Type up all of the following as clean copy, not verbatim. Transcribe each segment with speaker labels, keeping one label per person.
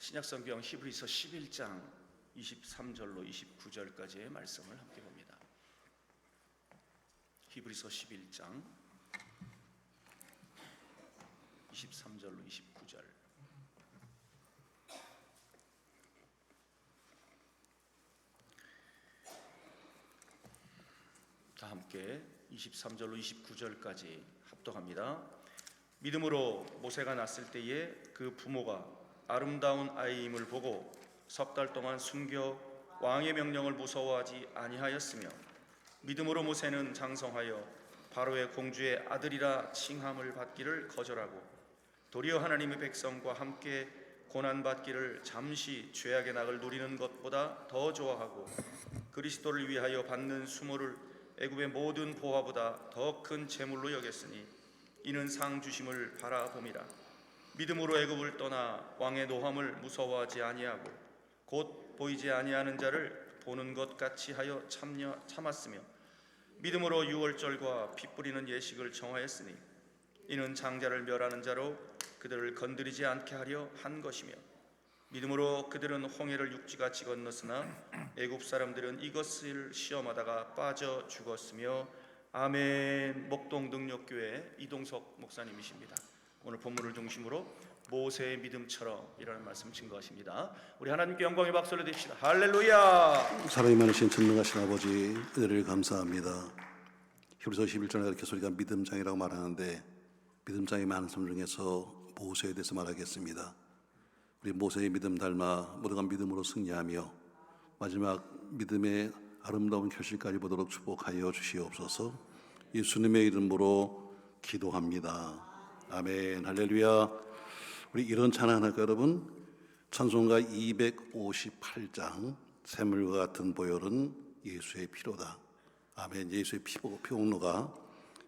Speaker 1: 신약성경 히브리서 11장 23절로 29절까지의 말씀을 함께 봅니다. 히브리서 11장 23절로 29절. 다 함께 23절로 29절까지 합독합니다. 믿음으로 모세가 낳았을 때에 그 부모가 아름다운 아이임을 보고 석 달 동안 숨겨 왕의 명령을 무서워하지 아니하였으며, 믿음으로 모세는 장성하여 바로의 공주의 아들이라 칭함을 받기를 거절하고 도리어 하나님의 백성과 함께 고난받기를 잠시 죄악의 낙을 누리는 것보다 더 좋아하고 그리스도를 위하여 받는 수모를 애굽의 모든 보화보다 더 큰 재물로 여겼으니 이는 상 주심을 바라봄이라. 믿음으로 애굽을 떠나 왕의 노함을 무서워하지 아니하고 곧 보이지 아니하는 자를 보는 것 같이 하여 참았으며, 믿음으로 유월절과 피 뿌리는 예식을 정하였으니 이는 장자를 멸하는 자로 그들을 건드리지 않게 하려 한 것이며, 믿음으로 그들은 홍해를 육지같이 건넜으나 애굽 사람들은 이것을 시험하다가 빠져 죽었으며. 아멘. 목동 능력교회 이동석 목사님이십니다. 오늘 본문을 중심으로 모세의 믿음처럼 이라는 말씀 증거하십니다. 우리 하나님께 영광의 박수를 드립시다. 할렐루야.
Speaker 2: 사랑이 많으신 전능하신 아버지, 은혜를 감사합니다. 히브리서 11장에 이렇게 우리가 믿음장이라고 말하는데, 믿음장이 많은 사람 중에서 모세에 대해서 말하겠습니다. 우리 모세의 믿음 닮아 모두가 믿음으로 승리하며 마지막 믿음의 아름다운 결실까지 보도록 축복하여 주시옵소서. 예수님의 이름으로 기도합니다. 아멘. 할렐루야. 우리 이런 찬양할까요, 여러분? 찬송가 258장 샘물과 같은 보혈은 예수의 피로다. 아멘. 예수의 피복로가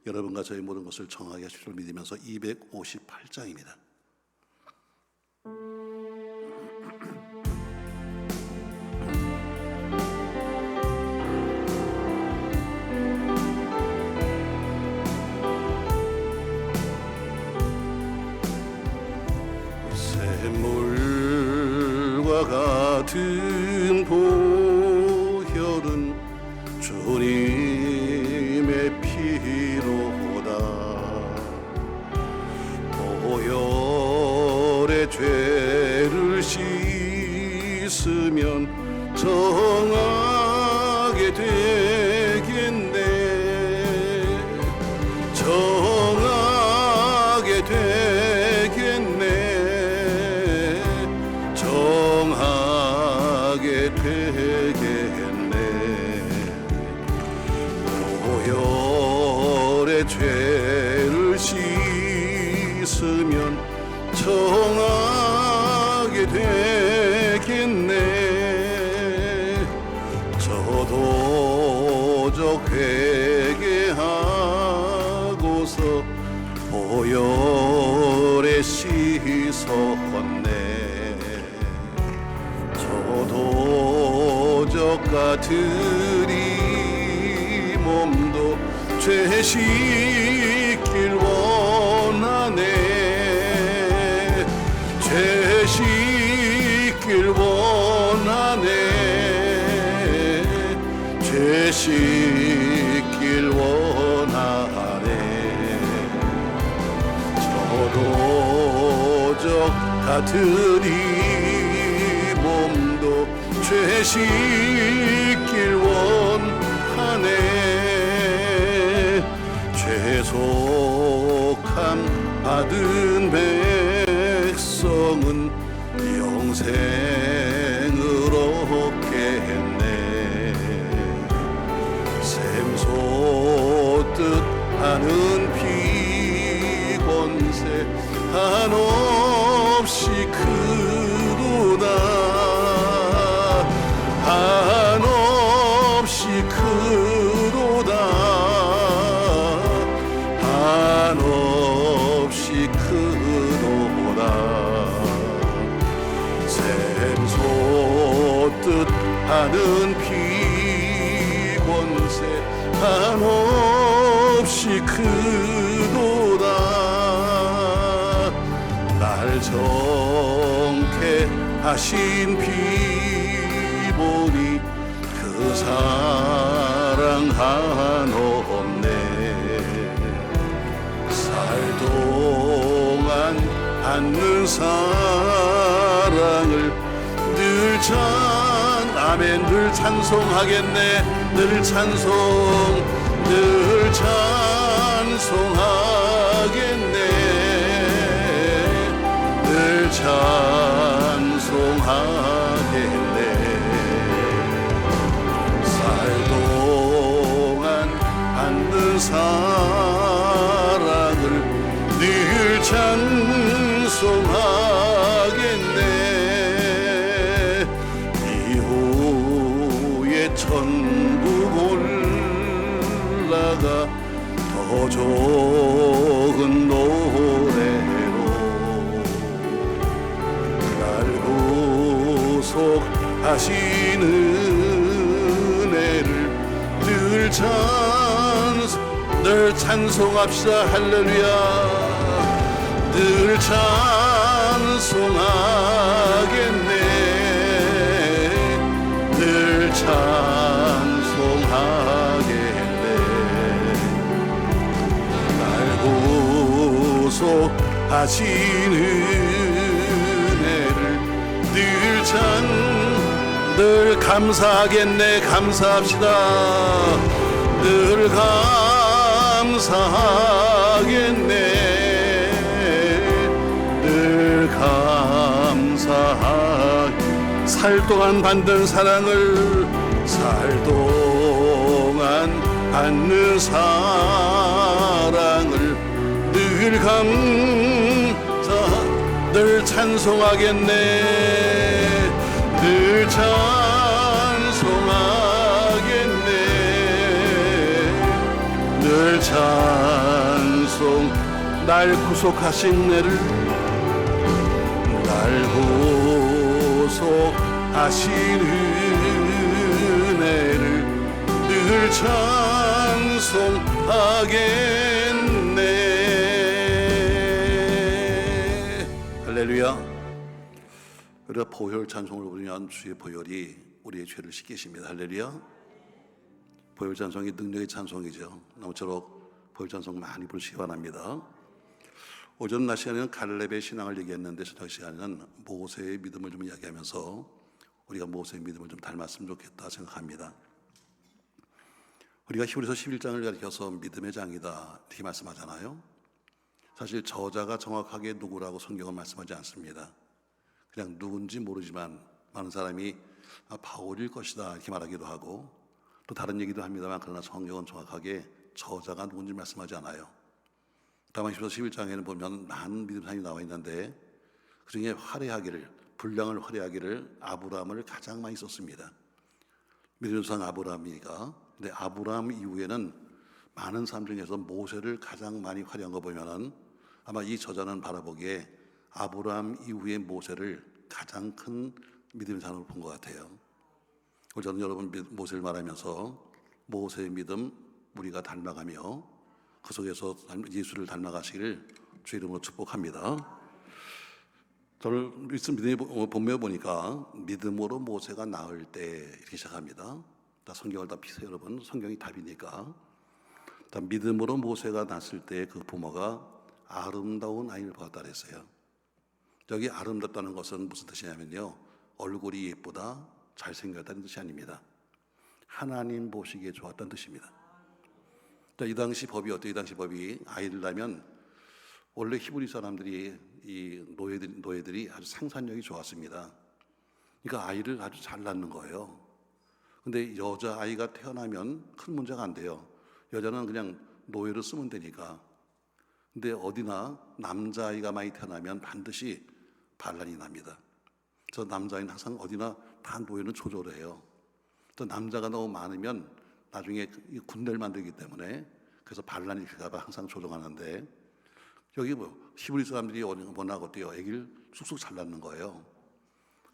Speaker 2: 여러분과 저희 모든 것을 정하게 하실 줄 믿으면서 258장입니다. 샘물과 같은 보혈은 주님의 피로다. 보혈의 죄를 씻으면 정하게 되겠네. 정하게 되겠네. 정하게 되겠네. 보혈의 죄를 씻으면 정하게 되겠네. 저도적 회개하고서 보혈에 씻었네. 저도적 같으리 몸도 죄 씻길 원하네. 죄 씻길 원하네. 죄 씻길 원하네. 저도적 같으리 몸도 죄 씻길 원하네. 죄속함 받은 백성은 영생을 얻겠네. 샘솟듯 하는 피곤새 한없이 크도다. 한없이 크도다. 한없이 크도다. 샘솟듯 하는 피곤새 한없이 크도다. 날 정케 하신 피 보니 그 사랑 한없네. 살 동안 받는 사랑을 늘 아멘 늘 찬송하겠네. 늘 찬송하겠네. 늘 찬송하겠네. 살 동안 받는 사랑을 늘 찬송하겠네. 이후에 천국 올라가 더 좋은 노래로 날 구속하신 은혜를 늘 찬송합시다. 할렐루야. 늘 찬송하겠네. 늘 찬송하겠네. 날 구속하신 은혜를 늘 감사하겠네. 감사합시다. 늘 감사하겠네. 늘 살 동안 받는 사랑을 늘 찬송하겠네. 늘 찬송하겠네. 늘 찬송. 날 구속하신 은혜를 구속하신 은혜를 늘 찬송하겠네. 할렐루야. 우리가 보혈 찬송을 부르면 주의 보혈이 우리의 죄를 씻기십니다. 할렐루야. 보혈 찬송이 능력의 찬송이죠. 아무쪼록 보혈 찬송 많이 부르시기 바랍니다. 오전 낮 시간에는 갈렙의 신앙을 얘기했는데 저녁 시간에는 모세의 믿음을 좀 이야기하면서 우리가 모세의 믿음을 좀 닮았으면 좋겠다 생각합니다. 우리가 히브리서 11장을 가리켜서 믿음의 장이다 이렇게 말씀하잖아요. 사실 저자가 정확하게 누구라고 성경은 말씀하지 않습니다. 그냥 누군지 모르지만 많은 사람이 바울일 것이다 이렇게 말하기도 하고 또 다른 얘기도 합니다만 그러나 성경은 정확하게 저자가 누군지 말씀하지 않아요. 다만 히브리서 11장에는 보면 많은 믿음 사람이 나와 있는데 그중에 분량을 화려하기를 아브라함을 가장 많이 썼습니다. 믿음의 조상 아브라함이니까. 근데 아브라함 이후에는 많은 사람 중에서 모세를 가장 많이 화려한 거 보면은 아마 이 저자는 바라보기에 아브라함 이후의 모세를 가장 큰 믿음의 사람으로 본 것 같아요. 저는 여러분 모세를 말하면서 모세의 믿음 우리가 닮아가며 그 속에서 예수를 닮아가시기를 주 이름으로 축복합니다. 저를 믿음의 본문에 보니까 믿음으로 모세가 나을 때 이렇게 시작합니다. 다 성경을 다 피세요 여러분. 성경이 답이니까. 믿음으로 모세가 낳았을 때 그 부모가 아름다운 아이를 보았다 그랬어요. 여기 아름답다는 것은 무슨 뜻이냐면요, 얼굴이 예쁘다, 잘생겼다는 뜻이 아닙니다. 하나님 보시기에 좋았다는 뜻입니다. 이 당시 법이 어때요? 이 당시 법이 아이를 낳으면 원래 히브리 사람들이 이 노예들이 아주 생산력이 좋았습니다. 그러니까 아이를 아주 잘 낳는 거예요. 근데 여자 아이가 태어나면 큰 문제가 안 돼요. 여자는 그냥 노예로 쓰면 되니까. 근데 어디나 남자아이가 많이 태어나면 반드시 반란이 납니다. 그래서 남자아이는 항상 어디나 다 노예는 조절을 해요. 또 남자가 너무 많으면 나중에 군대를 만들기 때문에 그래서 반란이 일까봐 항상 조정하는데 여기 히브리 사람들이 워낙 어때요? 애기를 쑥쑥 잘 낳는 거예요.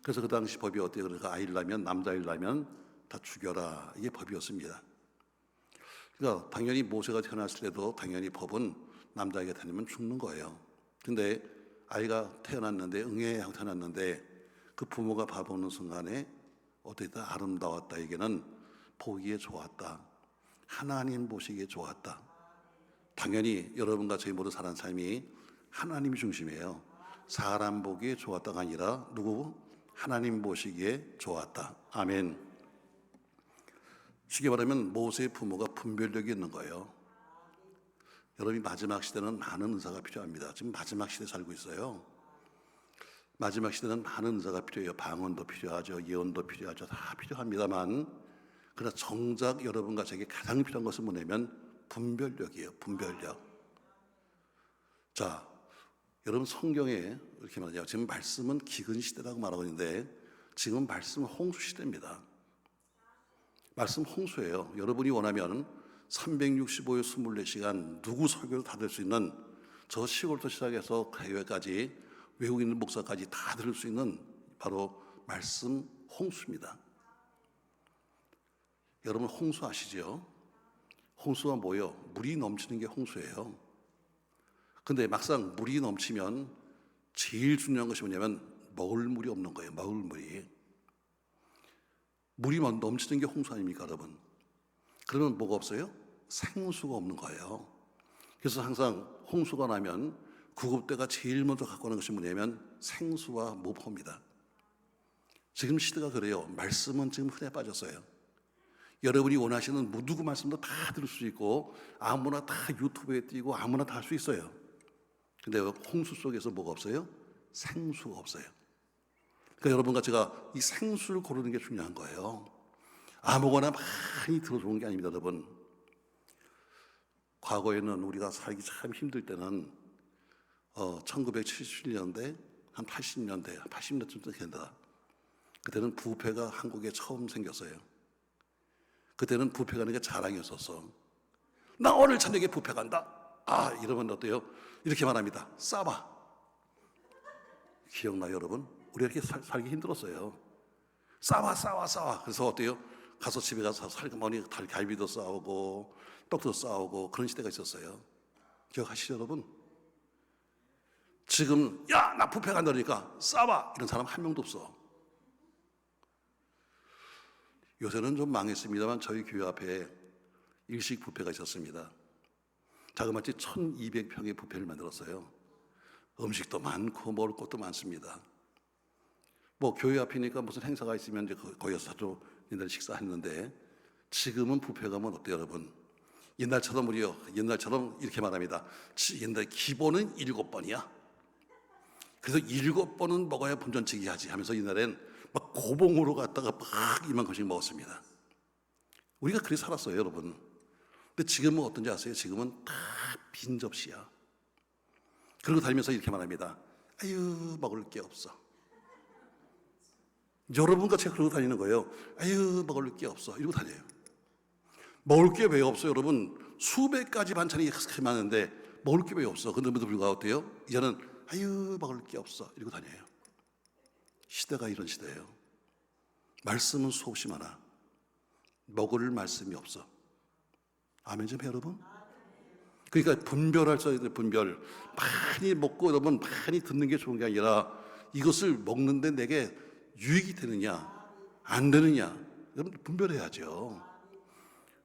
Speaker 2: 그래서 그 당시 법이 어때요? 그러니까 아이를 낳으면 남자아이를 낳으면 다 죽여라, 이게 법이었습니다. 그러니까 당연히 모세가 태어났을 때도 당연히 법은 남자아이가 태어나면 죽는 거예요. 근데 아이가 태어났는데 응애하고 태어났는데 그 부모가 바라보는 순간에 어떻다 아름다웠다. 이게는 보기에 좋았다. 하나님 보시기에 좋았다. 당연히 여러분과 저희 모두 사는 삶이 하나님이 중심이에요. 사람 보기에 좋았다가 아니라 누구? 하나님 보시기에 좋았다. 아멘. 쉽게 말하면 모세의 부모가 분별력이 있는 거예요. 여러분이 마지막 시대는 많은 은사가 필요합니다. 지금 마지막 시대에 살고 있어요. 마지막 시대는 많은 은사가 필요해요. 방언도 필요하죠. 예언도 필요하죠. 다 필요합니다만, 그러나 정작 여러분과 제게 가장 필요한 것은 뭐냐면 분별력이에요. 분별력. 자, 여러분 성경에 이렇게 말해요. 지금 말씀은 기근 시대라고 말하고 있는데 지금 말씀은 홍수 시대입니다. 말씀 홍수예요. 여러분이 원하면 365일 24시간 누구 설교도 다 들 수 있는, 저 시골부터 시작해서 해외까지 외국에 있는 목사까지 다 들을 수 있는 바로 말씀 홍수입니다. 여러분 홍수 아시죠? 홍수가 뭐예요? 물이 넘치는 게 홍수예요. 근데 막상 물이 넘치면 제일 중요한 것이 뭐냐면 먹을 물이 없는 거예요. 먹을 물이. 물이 넘치는 게 홍수 아닙니까, 여러분? 그러면 뭐가 없어요? 생수가 없는 거예요. 그래서 항상 홍수가 나면 구급대가 제일 먼저 갖고 오는 것이 뭐냐면 생수와 모포입니다. 지금 시대가 그래요. 말씀은 지금 흔해 빠졌어요. 여러분이 원하시는 누구 말씀도 다 들을 수 있고 아무나 다 유튜브에 띄고 아무나 다 할 수 있어요. 근데 홍수 속에서 뭐가 없어요? 생수가 없어요. 그러니까 여러분과 제가 이 생수를 고르는 게 중요한 거예요. 아무거나 많이 들어주는 게 아닙니다, 여러분. 과거에는 우리가 살기 참 힘들 때는 1970년대, 한 80년대, 80년대쯤 된다. 그때는 부패가 한국에 처음 생겼어요. 그때는 부패가 내게 자랑이었었어. 나 오늘 저녁에 부패 간다. 아, 이러면 어때요? 이렇게 말합니다. 싸봐. 기억나요, 여러분? 우리가 이렇게 살기 힘들었어요. 싸와. 그래서 어때요? 가서 집에 가서 살그머니 갈비도 싸우고 떡도 싸우고 그런 시대가 있었어요. 기억하시죠, 여러분? 지금 야, 나 부패 간다니까 싸봐. 이런 사람 한 명도 없어. 요새는 좀 망했습니다만 저희 교회 앞에 일식 뷔페가 있었습니다. 자그마치 1200평의 뷔페를 만들었어요. 음식도 많고 먹을 것도 많습니다. 뭐 교회 앞이니까 무슨 행사가 있으면 이제 거기서 자주 옛날에 식사했는데 지금은 뷔페 가면 어때요, 여러분? 옛날처럼 이렇게 말합니다. 옛날 기본은 7번이야. 그래서 7번은 먹어야 본전치기 하지 하면서 옛날엔 막 고봉으로 갔다가 막 이만큼씩 먹었습니다. 우리가 그렇게 살았어요, 여러분. 근데 지금은 어떤지 아세요? 지금은 다 빈 접시야. 그리고 다니면서 이렇게 말합니다. 아유, 먹을 게 없어. 여러분과 제가 그러고 다니는 거예요. 아유, 먹을 게 없어. 이러고 다녀요. 먹을 게 왜 없어요, 여러분? 수백 가지 반찬이 많은데 먹을 게 왜 없어? 그런데도 불구하고 어때요? 이제는 아유, 먹을 게 없어. 이러고 다녀요. 시대가 이런 시대예요. 말씀은 수없이 많아. 먹을 말씀이 없어. 아멘 좀 해요, 여러분? 그러니까 분별할 수 있어요. 분별. 많이 먹고 여러분 많이 듣는 게 좋은 게 아니라 이것을 먹는데 내게 유익이 되느냐 안 되느냐 여러분 분별해야죠.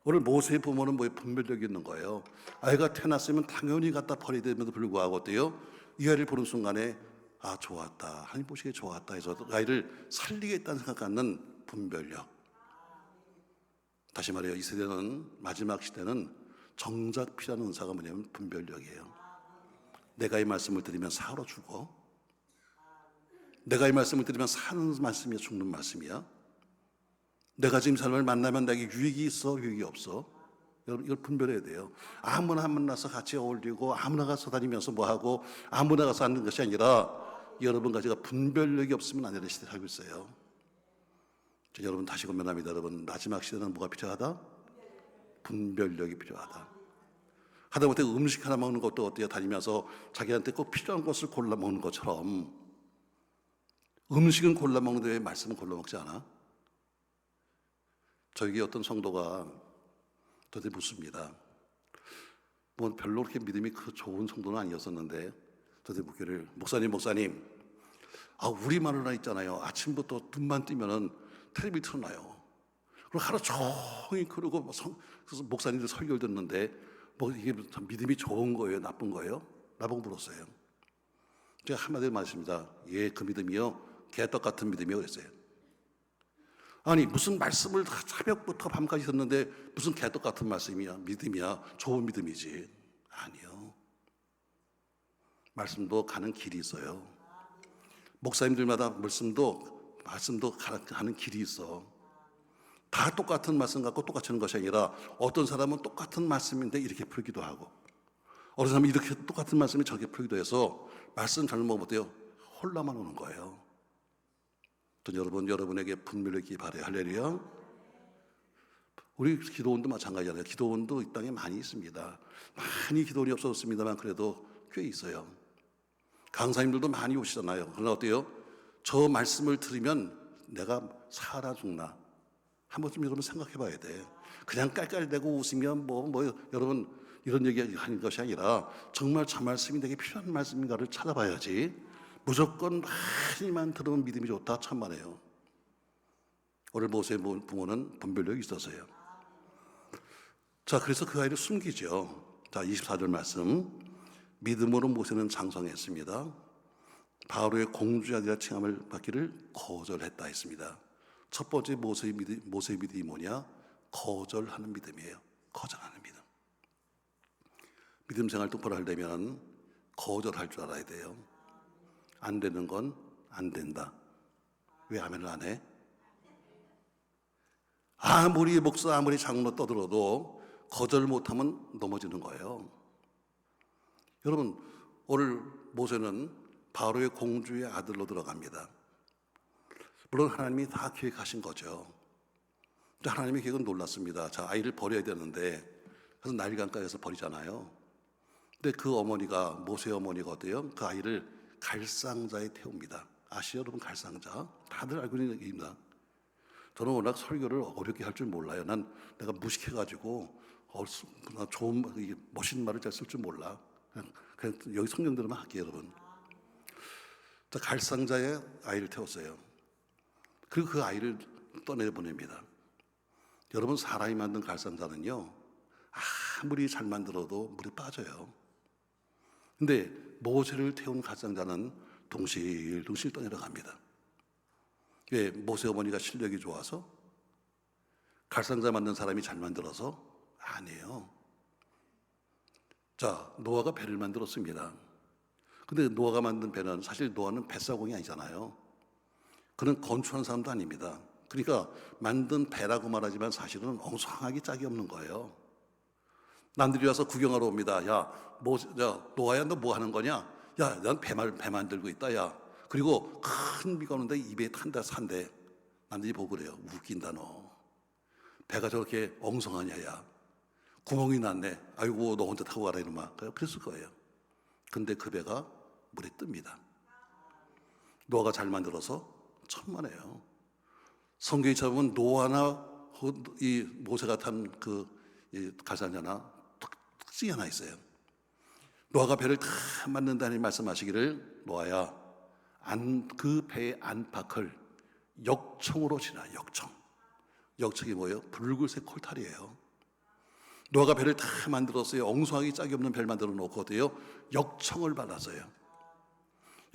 Speaker 2: 오늘 모세의 부모는 뭐에 분별력이 있는 거예요. 아이가 태어났으면 당연히 갖다 버려야 됨에도 불구하고 어때요? 이 아이를 보는 순간에 아, 좋았다, 하나님 보시기에 좋았다 해서 아이를 살리겠다는 생각 갖는 분별력. 다시 말해요, 이 세대는, 마지막 시대는 정작 필요한 은사가 뭐냐면 분별력이에요. 내가 이 말씀을 드리면 살아 죽어? 내가 이 말씀을 드리면 사는 말씀이야, 죽는 말씀이야? 내가 지금 사람을 만나면 내게 유익이 있어, 유익이 없어? 여러분 이걸 분별해야 돼요. 아무나 만나서 같이 어울리고 아무나 가서 다니면서 뭐하고 아무나 가서 앉는 것이 아니라 여러분과 제가 분별력이 없으면 안 되는 시대에 살고 있어요. 여러분 다시 권면합니다. 여러분 마지막 시대는 뭐가 필요하다? 분별력이 필요하다. 하다못해 음식 하나 먹는 것도 어때요? 다니면서 자기한테 꼭 필요한 것을 골라 먹는 것처럼 음식은 골라 먹는데 왜 말씀은 골라 먹지 않아? 저에게 어떤 성도가 저한테 묻습니다. 뭐 별로 그렇게 믿음이 그 좋은 성도는 아니었었는데 저한테 묻기를 목사님 우리 마누라 있잖아요. 아침부터 눈만 뜨면은 텔레비 틀어놔요. 그리고 하루 종일 그러고 그래서 목사님들 설교를 듣는데 이게 참 믿음이 좋은 거예요, 나쁜 거예요? 나보고 물었어요. 제가 한마디로 말했습니다. 그 믿음이요, 개떡 같은 믿음이요 그랬어요. 아니 무슨 말씀을 새벽부터 밤까지 듣는데 무슨 개떡 같은 말씀이야, 믿음이야, 좋은 믿음이지. 아니요. 말씀도 가는 길이 있어요. 목사님들마다 말씀도 가는 길이 있어. 다 똑같은 말씀 갖고 똑같이 하는 것이 아니라 어떤 사람은 똑같은 말씀인데 이렇게 풀기도 하고 어떤 사람은 이렇게 똑같은 말씀이 저렇게 풀기도 해서 말씀 잘못 먹으면 어때요? 혼란만 오는 거예요. 전 여러분에게 분별을 있기 바라요. 할렐루야. 우리 기도원도 마찬가지잖아요. 기도원도 이 땅에 많이 있습니다. 많이 기도원이 없어졌습니다만 그래도 꽤 있어요. 강사님들도 많이 오시잖아요. 그러나 어때요? 저 말씀을 들으면 내가 살아 죽나? 한 번쯤 여러분 생각해 봐야 돼. 그냥 깔깔대고 웃으면 여러분 이런 얘기 하는 것이 아니라 정말 저 말씀이 내게 필요한 말씀인가를 찾아봐야지. 무조건 많이만 들으면 믿음이 좋다, 천만에요. 오늘 모세의 부모는 분별력이 있었어요. 자, 그래서 그 아이를 숨기죠. 자, 24절 말씀. 믿음으로 모세는 장성했습니다. 바로의 공주의 아들이라 칭함을 받기를 거절했다 했습니다. 첫 번째 모세의 믿음이 뭐냐? 거절하는 믿음이에요. 거절하는 믿음. 믿음 생활 똑바로 하려면 거절할 줄 알아야 돼요. 안 되는 건 안 된다. 왜 아멘을 안 해? 아무리 목사 아무리 장로 떠들어도 거절 못하면 넘어지는 거예요. 여러분, 오늘 모세는 바로의 공주의 아들로 들어갑니다. 물론 하나님이 다 계획하신 거죠. 하나님의 계획은 놀랐습니다. 자, 아이를 버려야 되는데 그래서 나일 강가에서 버리잖아요. 근데 그 어머니가, 모세 어머니가 어때요? 그 아이를 갈상자에 태웁니다. 아시죠, 여러분? 갈상자 다들 알고 있는 얘기입니다. 저는 워낙 설교를 어렵게 할 줄 몰라요. 내가 무식해가지고 좋은 멋있는 말을 잘 쓸 줄 몰라. 그냥 여기 성경대로만 할게요, 여러분. 자, 갈상자에 아이를 태웠어요. 그리고 그 아이를 떠내보냅니다. 여러분, 사람이 만든 갈상자는요, 아무리 잘 만들어도 물에 빠져요. 근데 모세를 태운 갈상자는 동실동실 떠내려갑니다. 왜? 모세 어머니가 실력이 좋아서? 갈상자 만든 사람이 잘 만들어서? 아니에요. 자, 노아가 배를 만들었습니다. 근데 노아가 만든 배는, 사실 노아는 뱃사공이 아니잖아요. 그는 건축한 사람도 아닙니다. 그러니까 만든 배라고 말하지만 사실은 엉성하게 짝이 없는 거예요. 남들이 와서 구경하러 옵니다. 야, 노아야, 너 뭐 하는 거냐? 야, 난 배 만들고 있다. 야, 그리고 큰 비가 오는데 입에 산대. 남들이 보고 그래요. 웃긴다 너. 배가 저렇게 엉성하냐, 야. 구멍이 났네. 아이고, 너 혼자 타고 가라 이놈아. 그랬을 거예요. 근데 그 배가 물에 뜹니다. 노아가 잘 만들어서 천만에요. 성경에 찾아보면 노아나 이 모세가 탄 그 갈상자나 특징이 하나 있어요. 노아가 배를 다 만든다니 말씀하시기를, 노아야, 그 배의 안팎을 역청으로 지나. 역청이 뭐예요? 붉은색 콜탈이에요. 노아가 배를 다 만들었어요. 엉성하게 짝이 없는 배를 만들어 놓고 어때요? 역청을 발랐어요.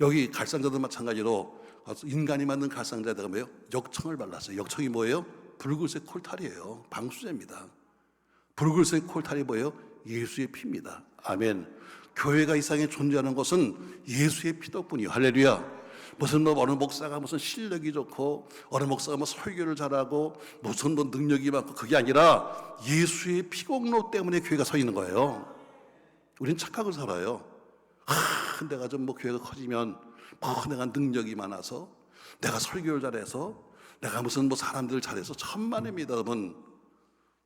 Speaker 2: 여기 갈상자도 마찬가지로 인간이 만든 갈상자에다가 뭐예요? 역청을 발랐어요. 역청이 뭐예요? 붉은색 콜탈이에요. 방수제입니다. 붉은색 콜탈이 뭐예요? 예수의 피입니다. 아멘. 교회가 이 세상에 존재하는 것은 예수의 피 덕분이요. 할렐루야. 무슨 어느 목사가 무슨 실력이 좋고 어느 목사가 설교를 잘하고 무슨 능력이 많고, 그게 아니라 예수의 피공로 때문에 교회가 서 있는 거예요. 우리는 착각을 살아요. 내가 좀 교회가 커지면 내가 능력이 많아서, 내가 설교를 잘해서, 내가 무슨 사람들을 잘해서, 천만입니다, 여러분.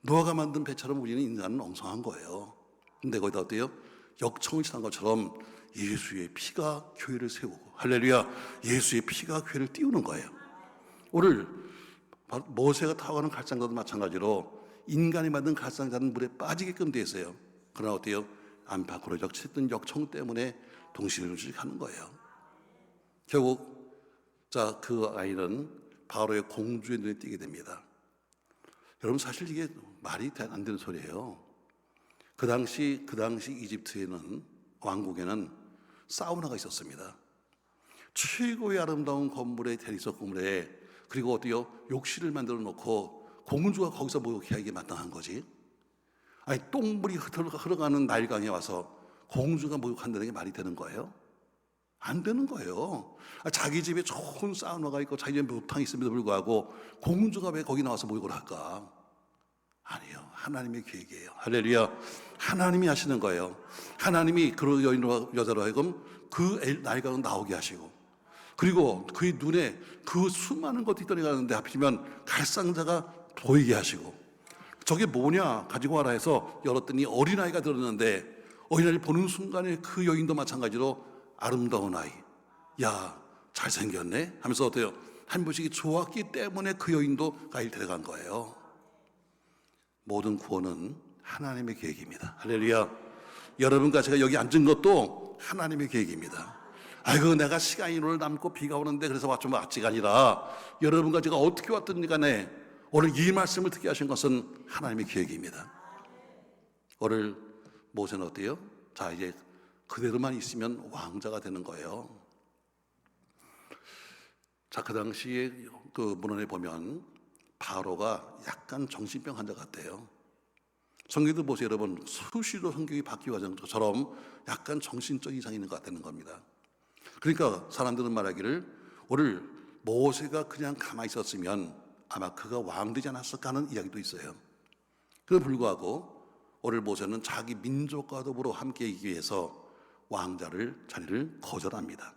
Speaker 2: 노아가 만든 배처럼 우리는 인간은 엉성한 거예요. 근데 거기다 어때요? 역청을 지난 것처럼 예수의 피가 교회를 세우고, 할렐루야, 예수의 피가 교회를 띄우는 거예요. 오늘 모세가 타고 가는 갈상자도 마찬가지로 인간이 만든 갈상자는 물에 빠지게끔 되어 있어요. 그러나 어때요? 안팎으로 적쳤던 역청 때문에 동실동실 하는 거예요. 결국 자, 그 아이는 바로의 공주의 눈에 띄게 됩니다. 여러분, 사실 이게 말이 안 되는 소리예요. 그 당시 이집트에는, 왕국에는 사우나가 있었습니다. 최고의 아름다운 건물에, 대리석 건물에, 그리고 어디요? 욕실을 만들어 놓고 공주가 거기서 목욕하기에 마땅한 거지. 아니, 똥물이 흘러가는 나일강에 와서 공주가 목욕한다는 게 말이 되는 거예요? 안 되는 거예요. 자기 집에 좋은 사우나가 있고 자기 집에 목욕탕이 있음에도 불구하고 공주가 왜 거기 나와서 목욕을 할까? 아니요, 하나님의 계획이에요. 할렐루야. 하나님이 하시는 거예요. 하나님이 그 여인과 여자로 하여금 그 나일강을 나오게 하시고, 그리고 그의 눈에 그 수많은 것들이 떠내가는데 하필이면 갈상자가 보이게 하시고, 저게 뭐냐 가지고 와라 해서 열었더니 어린아이가 들었는데, 어린아이를 보는 순간에 그 여인도 마찬가지로 아름다운 아이, 야 잘생겼네 하면서 어때요? 한 번씩이 좋았기 때문에 그 여인도 가일 데려간 거예요. 모든 구원은 하나님의 계획입니다. 할렐루야. 여러분과 제가 여기 앉은 것도 하나님의 계획입니다. 아이고, 내가 시간이 오늘 남고 비가 오는데 그래서 좀 왔지가 아니라, 여러분과 제가 어떻게 왔든지 간에 오늘 이 말씀을 듣게 하신 것은 하나님의 계획입니다. 오늘 모세는 어때요? 자, 이제 그대로만 있으면 왕자가 되는 거예요. 자, 그 당시에 그 문헌에 보면 바로가 약간 정신병 환자 같대요. 성경도 보세요, 여러분. 수시로 성경이 바뀌고 하는 것처럼 약간 정신적 이상이 있는 것 같다는 겁니다. 그러니까 사람들은 말하기를 오늘 모세가 그냥 가만히 있었으면 아마 그가 왕 되지 않았을까 하는 이야기도 있어요. 그럼에도 불구하고 오늘 모세는 자기 민족과 더불어 함께 있기 위해서 자리를 거절합니다.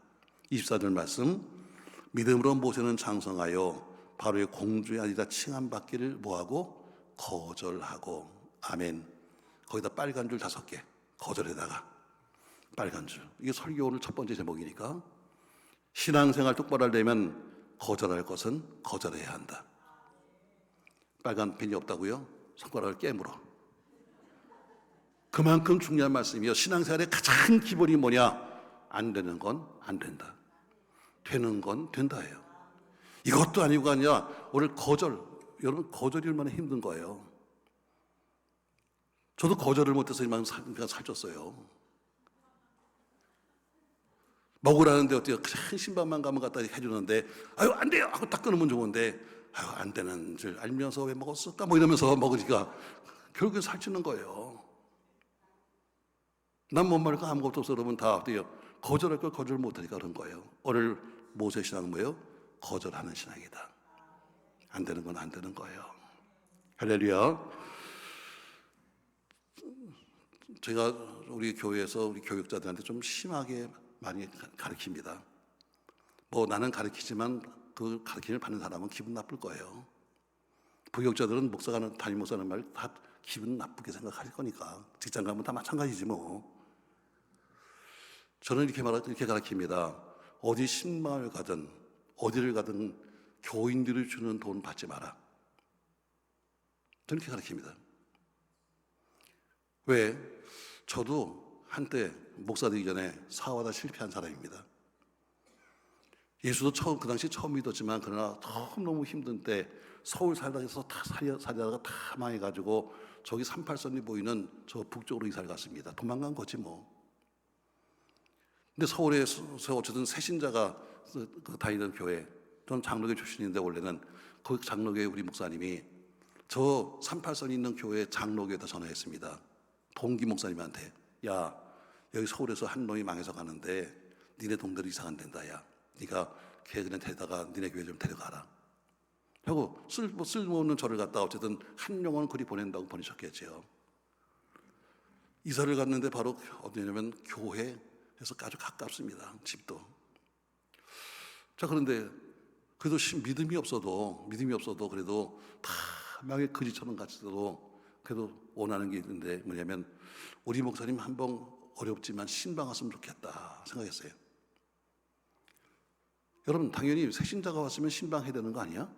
Speaker 2: 24절 말씀, 믿음으로 모세는 장성하여 바로의 공주의 아들이라 칭함받기를 뭐하고? 거절하고. 아멘. 거기다 빨간 줄 5개, 거절에다가 빨간 줄. 이게 설교 오늘 첫 번째 제목이니까, 신앙생활 똑바로 하려면 거절할 것은 거절해야 한다. 빨간 펜이 없다고요? 손가락을 깨물어. 그만큼 중요한 말씀이에요. 신앙생활의 가장 기본이 뭐냐? 안 되는 건 안 된다, 되는 건 된다예요. 이것도 아니고 아니라 오늘 거절, 여러분 거절이 얼마나 힘든 거예요. 저도 거절을 못해서 이만 살쪘어요. 먹으라는데 어때요? 큰 신방만 가면 갖다 해주는데, 아유 안 돼요 하고 딱 끊으면 좋은데, 아유 안 되는 줄 알면서 왜 먹었을까 뭐 이러면서 먹으니까 결국에 살찌는 거예요. 난 뭔 말일까? 아무것도 없어. 여러분 다 어때요? 거절할 걸 거절 못하니까 그런 거예요. 오늘 모세 신앙은 뭐예요? 거절하는 신앙이다. 안 되는 건 안 되는 거예요. 할렐루야. 제가 우리 교회에서 우리 교육자들한테 좀 심하게 많이 가르칩니다. 뭐 나는 가르치지만 그 가르침을 받는 사람은 기분 나쁠 거예요. 부교육자들은 담임 목사는 말 다 기분 나쁘게 생각할 거니까 직장 가면 다 마찬가지지 뭐. 저는 이렇게 가르칩니다. 어디 신방을 가든 어디를 가든 교인들이 주는 돈 받지 마라. 저는 이렇게 가르칩니다. 왜? 저도 한때 목사 되기 전에 사업하다 실패한 사람입니다. 예수도 그 당시 처음 믿었지만, 그러나 너무 힘든 때 서울 살다가 다 망해가지고 저기 38선이 보이는 저 북쪽으로 이사를 갔습니다. 도망간 거지 뭐. 근데 서울에서 어쨌든 새신자가 다니던 교회, 저는 장로교 출신인데 원래는 그 장로교회 우리 목사님이 저 38선 있는 교회 장로교에다 전화했습니다. 동기 목사님한테, 야 여기 서울에서 한 놈이 망해서 가는데 니네 동네로 이사 간댄다. 야 네가 걔 그냥 데려다가 니네 교회 좀 데려가라 하고, 쓸모없는 저를 갖다 어쨌든 한 영혼 그리 보낸다고 보내셨겠죠. 이사를 갔는데 바로 어디냐면 교회에서 아주 가깝습니다. 집도. 자, 그런데 그래도 믿음이 없어도 그래도 다 망의 거지처럼 같이도 그래도 원하는 게 있는데, 뭐냐면 우리 목사님 한번 어렵지만 신방 왔으면 좋겠다 생각했어요. 여러분 당연히 새신자가 왔으면 신방해야 되는 거 아니야?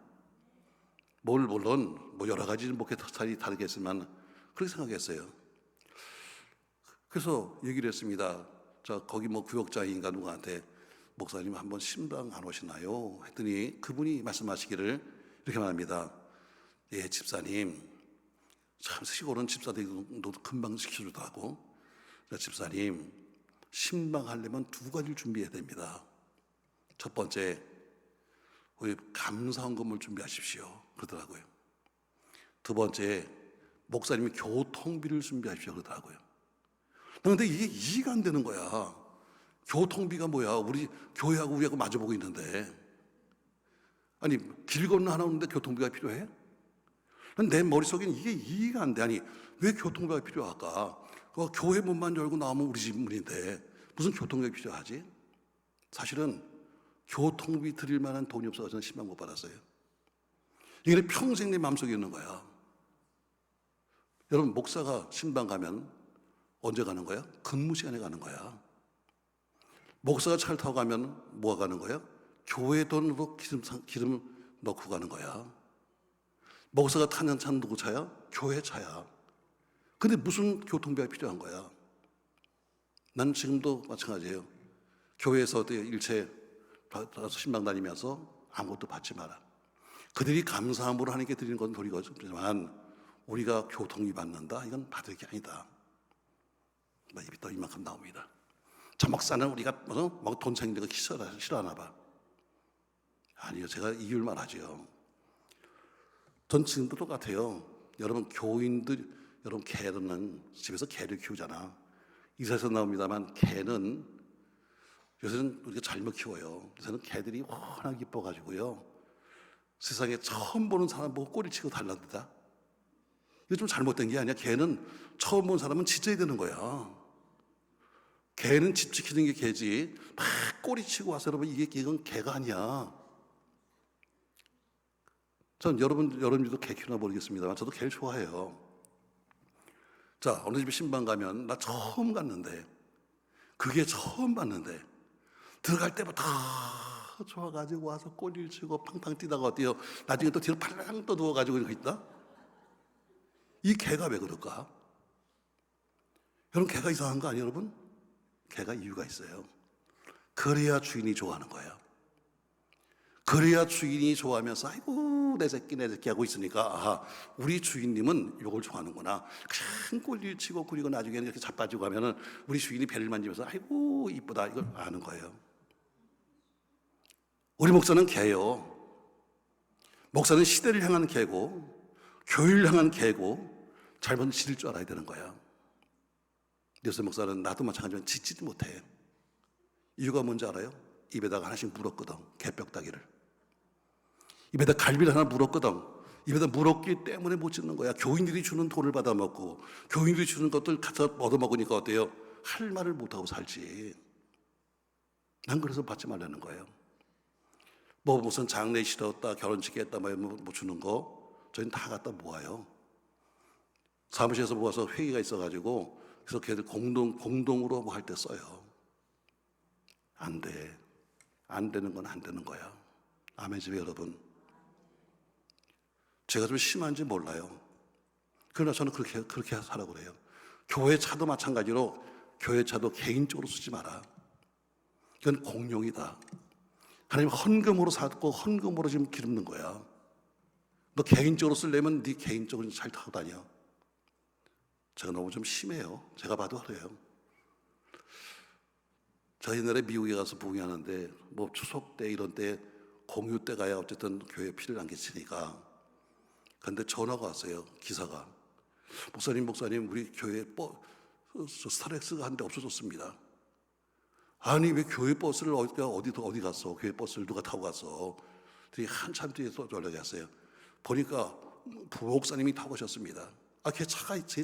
Speaker 2: 물론 뭐 여러 가지 목회 스타일이 다르겠지만 그렇게 생각했어요. 그래서 얘기를 했습니다. 자, 거기 뭐 구역장인가 누구한테 목사님 한번 신방 안 오시나요? 했더니 그분이 말씀하시기를 이렇게 말합니다. 예, 집사님. 참 시골은 집사들도 금방 시켜주도 하고, 집사님 신방 하려면 두 가지를 준비해야 됩니다. 첫 번째, 우리 감사헌금을 준비하십시오. 그러더라고요. 두 번째, 목사님이 교통비를 준비하십시오. 그러더라고요. 그런데 이게 이해가 안 되는 거야. 교통비가 뭐야? 우리 교회하고 우리하고 마주보고 있는데, 아니 길 건너 하나 오는데 교통비가 필요해? 내 머릿속에는 이게 이해가 안 돼. 아니 왜 교통비가 필요할까? 교회 문만 열고 나오면 우리 집 문인데 무슨 교통비가 필요하지? 사실은 교통비 드릴 만한 돈이 없어서 저는 신방 못 받았어요. 이게 평생 내 마음속에 있는 거야. 여러분, 목사가 신방 가면 언제 가는 거야? 근무 시간에 가는 거야. 목사가 차를 타고 가면 뭐가 가는 거야? 교회 돈으로 기름 넣고 가는 거야. 목사가 타는 차는 누구 차야? 교회 차야. 근데 무슨 교통비가 필요한 거야? 난 지금도 마찬가지예요. 교회에서 일체 신방 다니면서 아무것도 받지 마라. 그들이 감사함으로 하나님께 드리는 건 도리거지만 우리가 교통비 받는다? 이건 받을 게 아니다. 나 입이 또 이만큼 나옵니다. 저 목사는 우리가 막 돈 챙기는 거 싫어하나 봐. 아니요, 제가 이유를 말하죠. 전 지금도 똑같아요. 여러분 교인들, 여러분 개는 집에서 개를 키우잖아. 이사에서 나옵니다만 개는 요새는 우리가 잘못 키워요. 요새는 개들이 워낙 이뻐가지고요. 세상에 처음 보는 사람 보고 꼬리치고 달란다. 이거 좀 잘못된 게 아니야. 개는 처음 본 사람은 짖어야 되는 거야. 개는 집 지키는 게 개지. 막 꼬리치고 와서 여러분 이건 개가 아니야. 전 여러분들도 개 키우나 모르겠습니다만 저도 개를 좋아해요. 자, 어느 집에 신방 가면 나 처음 갔는데 그게 처음 봤는데 들어갈 때부터 좋아가지고 와서 꼬리를 치고 팡팡 뛰다가 어때요? 나중에 또 뒤로 팔랑 또 누워가지고 이렇게 있다? 이 개가 왜 그럴까? 여러분 개가 이상한 거 아니에요 여러분? 개가 이유가 있어요. 그래야 주인이 좋아하는 거예요. 그래야 주인이 좋아하면서 아이고 내 새끼 하고 있으니까 아하, 우리 주인님은 이걸 좋아하는구나. 큰 꼬리를 치고 그리고 나중에는 이렇게 자빠지고 하면은 우리 주인이 배를 만지면서 아이고 이쁘다 이걸 아는 거예요. 우리 목사는 개요. 목사는 시대를 향한 개고 교회를 향한 개고 잘못 지를 줄 알아야 되는 거야. 요새 목사는 나도 마찬가지지만 짖지도 못해. 이유가 뭔지 알아요? 입에다가 하나씩 물었거든. 개뼈다귀를. 입에다 갈비를 하나 물었거든. 입에다 물었기 때문에 못 짖는 거야. 교인들이 주는 돈을 받아먹고 교인들이 주는 것들 갖다 얻어먹으니까 어때요? 할 말을 못하고 살지. 난 그래서 받지 말라는 거예요. 뭐 무슨 장례 치렀다 결혼식 했다 뭐 주는 거 저희는 다 갖다 모아요. 사무실에서 모아서 회의가 있어가지고 그래서 걔들 공동으로 뭐 할 때 써요. 안 돼. 안 되는 건 안 되는 거야. 아멘집에 여러분. 제가 좀 심한지 몰라요. 그러나 저는 그렇게 하라고 그래요. 교회 차도 마찬가지로 교회 차도 개인적으로 쓰지 마라. 이건 공용이다. 하나님 헌금으로 샀고 헌금으로 지금 기름는 거야. 너 개인적으로 쓰려면 네 개인적으로 잘 타고 다녀. 제가 너무 좀 심해요. 제가 봐도 그래요. 저 옛날에 미국에 가서 부흥하는데 뭐 추석 때 이런 때 공유 때 가야 어쨌든 교회에 피를 안 끼치니까. 그런데 전화가 왔어요. 기사가. 목사님 우리 교회에 스타렉스가 한 대 없어졌습니다. 아니 왜 교회 버스를 어디 갔어? 교회 버스를 누가 타고 갔어? 들이 한참 뒤에서 연락이 왔어요. 보니까 부목사님이 타고 오셨습니다. 아, 제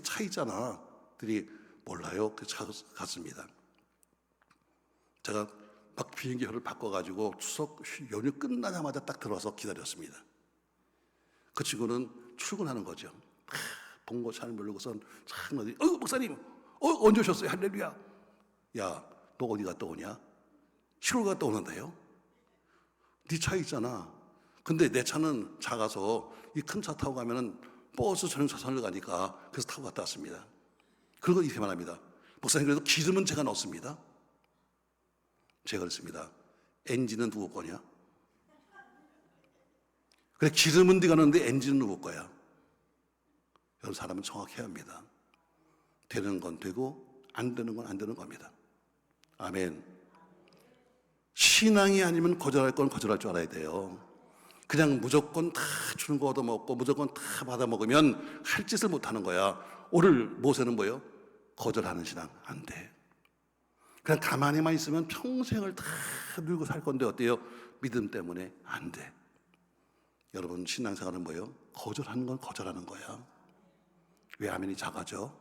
Speaker 2: 차 있잖아. 들이 몰라요. 그 차 갔습니다. 제가 막 비행기표를 바꿔가지고 추석 연휴 끝나자마자 딱 들어와서 기다렸습니다. 그 친구는 출근하는 거죠. 본거 잘 모르고선 참 어디 목사님 언제 오셨어요? 할렐루야. 야, 너 어디 갔다 오냐? 시골 갔다 오는데요. 네 차 있잖아. 근데 내 차는 작아서 이 큰 차 타고 가면은 버스 전용차선을 가니까 그래서 타고 갔다 왔습니다. 그런 거 이렇게 말합니다. 목사님 그래도 기름은 제가 넣습니다. 제가 그랬습니다. 엔진은 누구 거냐? 그래, 기름은 네가 넣는데 엔진은 누구 거야? 여러분, 사람은 정확해야 합니다. 되는 건 되고 안 되는 건 안 되는 겁니다. 아멘. 신앙이 아니면 거절할 건 거절할 줄 알아야 돼요. 그냥 무조건 다 주는 거 얻어먹고 무조건 다 받아먹으면 할 짓을 못하는 거야. 오늘 모세는 뭐예요? 거절하는 신앙 안 돼. 그냥 가만히만 있으면 평생을 다 누리고 살 건데 어때요? 믿음 때문에 안 돼. 여러분, 신앙생활은 뭐예요? 거절하는 건 거절하는 거야. 왜 아멘이 작아져?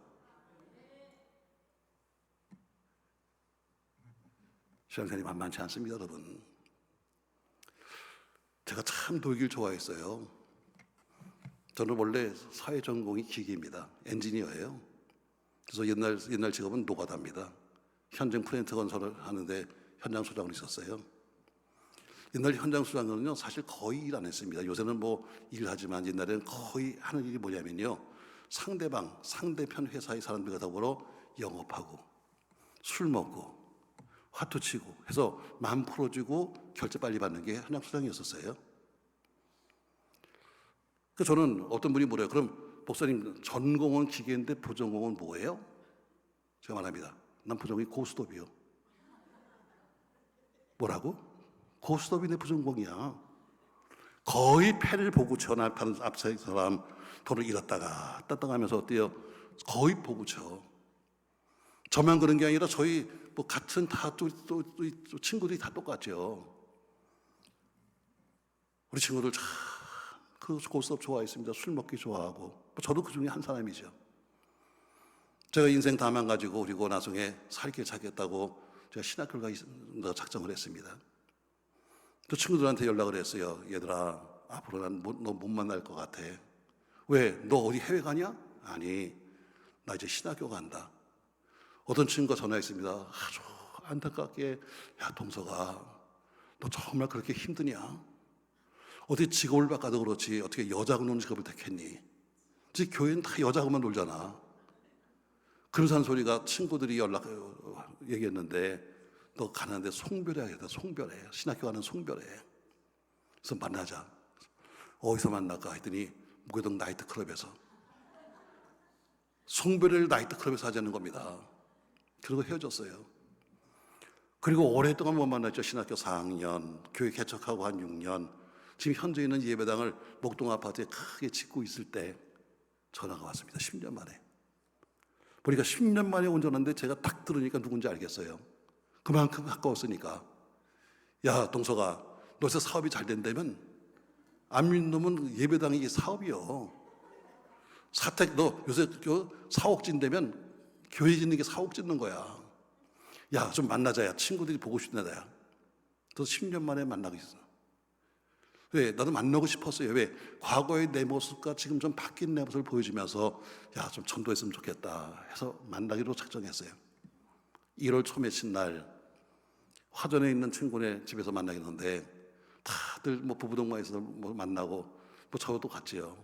Speaker 2: 신앙생활이 만만치 않습니다, 여러분. 제가 참 독일 좋아했어요. 저는 원래 사회 전공이 기계입니다. 엔지니어예요. 그래서 옛날 직업은 노가다입니다. 현장 프린터 건설을 하는데 현장 소장을 있었어요. 옛날 현장 소장은요, 사실 거의 일 안 했습니다. 요새는 뭐 일하지만 옛날에는 거의 하는 일이 뭐냐면요, 상대편 회사의 사람들과 더불어 영업하고 술 먹고 화투 치고 해서 마음 풀어주고 결제 빨리 받는 게 현장 소장이었었어요. 그래서 저는 어떤 분이 물어요. 그럼 목사님, 전공은 기계인데 부전공은 뭐예요? 제가 말합니다. 난 부전공이 고스톱이요. 뭐라고? 고스톱이 내 부전공이야. 거의 패를 보고 전화하는 앞서 사람 돈을 잃었다가 땄다가면서 어때요? 거의 보고 쳐. 저만 그런 게 아니라 저희 뭐 같은 다 또 친구들이 다 똑같죠. 우리 친구들 참 그 고스톱 좋아했습니다. 술 먹기 좋아하고. 저도 그 중에 한 사람이죠. 제가 인생 다 망가지고 그리고 나중에 살길 찾겠다고 제가 신학교를 가 작정을 했습니다. 또 친구들한테 연락을 했어요. 얘들아, 앞으로 난 너 못 만날 것 같아. 왜? 너 어디 해외 가냐? 아니, 나 이제 신학교 간다. 어떤 친구가 전화했습니다. 아주 안타깝게, 야 동서가, 너 정말 그렇게 힘드냐? 어디 직업을 바꿔도 그렇지 어떻게 여자하고 노는 직업을 택했니? 지금 교회는 다 여자하고만 놀잖아. 그러면서 한 소리가, 친구들이 얘기했는데 너 가는데 송별회하겠다. 송별회. 신학교 가는 송별회. 그래서 만나자. 어디서 만날까 했더니 무교동 나이트클럽에서. 송별회를 나이트클럽에서 하자는 겁니다. 그리고 헤어졌어요. 그리고 오랫동안 못 만났죠. 신학교 4학년, 교회 개척하고 한 6년. 지금 현재 있는 예배당을 목동 아파트에 크게 짓고 있을 때 전화가 왔습니다. 10년 만에. 보니까 10년 만에 온 전화인데 제가 딱 들으니까 누군지 알겠어요. 그만큼 가까웠으니까. 야 동서가, 너 요새 사업이 잘 된다면 안 믿는 놈은 예배당이 이게 사업이요. 너 요새 4억 짓되면 교회 짓는 게 4억 짓는 거야. 야 좀 만나자. 야 친구들이 보고 싶다. 야. 그래서 10년 만에 만나고 있어. 왜? 나도 만나고 싶었어요. 왜? 과거의 내 모습과 지금 좀 바뀐 내 모습을 보여주면서 야 좀 전도했으면 좋겠다 해서 만나기로 작정했어요. 1월 초 며칠 날 화전에 있는 친구네 집에서 만나겠는데 다들 뭐 부부동반에서 뭐 만나고 뭐 저도 갔지요.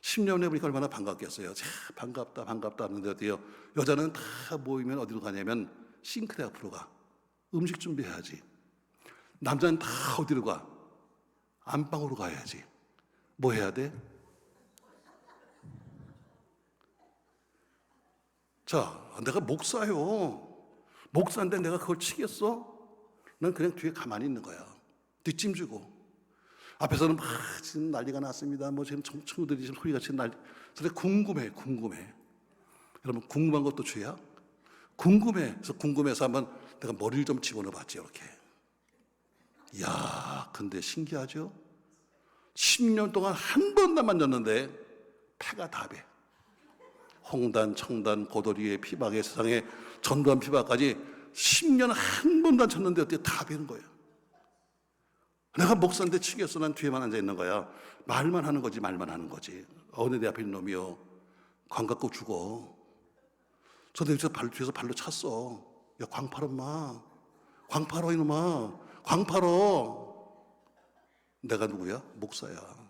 Speaker 2: 10년 후에 보니까 얼마나 반갑겠어요. 자, 반갑다 하는데 어때요? 여자는 다 모이면 어디로 가냐면 싱크대 앞으로 가. 음식 준비해야지. 남자는 다 어디로 가? 안방으로 가야지. 뭐 해야 돼? 자, 내가 목사요. 목사인데 내가 그걸 치겠어? 난 그냥 뒤에 가만히 있는 거야. 뒷짐지고. 앞에서는 막 지금 난리가 났습니다. 뭐 지금 친구들이 지금 소리가 지금 근데 궁금해. 여러분, 궁금한 것도 죄야? 궁금해. 그래서 궁금해서 한번 내가 머리를 좀 집어넣어 봤지, 이렇게. 이야, 근데 신기하죠? 10년 동안 한 번도 안 만졌는데 패가 답해. 홍단, 청단, 고도리의 피박의 세상에 전두환 피박까지 10년 한 번도 안 쳤는데 어떻게 답이는 거예요? 내가 목사인데 치겠어. 난 뒤에만 앉아 있는 거야. 말만 하는 거지. 어느 내 앞에 있는 놈이요. 광 갖고 죽어. 저 뒤에서 발로 찼어. 야, 광팔 엄마. 광팔어 이놈아. 광팔어. 내가 누구야? 목사야.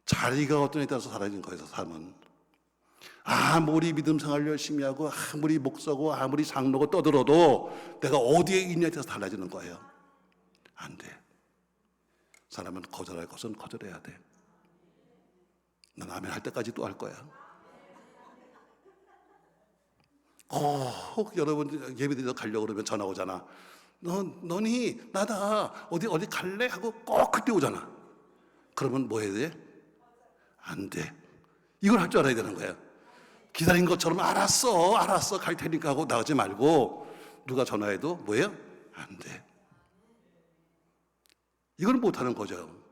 Speaker 2: 자리가 어떤 에 따라서 달라진 거예요, 삶은. 아무리 믿음 생활 열심히 하고 아무리 목사고 아무리 장로고 떠들어도 내가 어디에 있냐에 따라서 달라지는 거예요. 안 돼. 사람은 거절할 것은 거절해야 돼. 난 아멘 할 때까지 또 할 거야. 여러분 예배드리러 가려고 그러면 전화 오잖아. 너니 나다 어디 갈래? 하고 꼭 그때 오잖아. 그러면 뭐 해야 돼? 안 돼. 이걸 할 줄 알아야 되는 거야. 기다린 것처럼 알았어 갈 테니까 하고 나가지 말고 누가 전화해도 뭐예요? 안 돼. 이걸 못하는 거죠.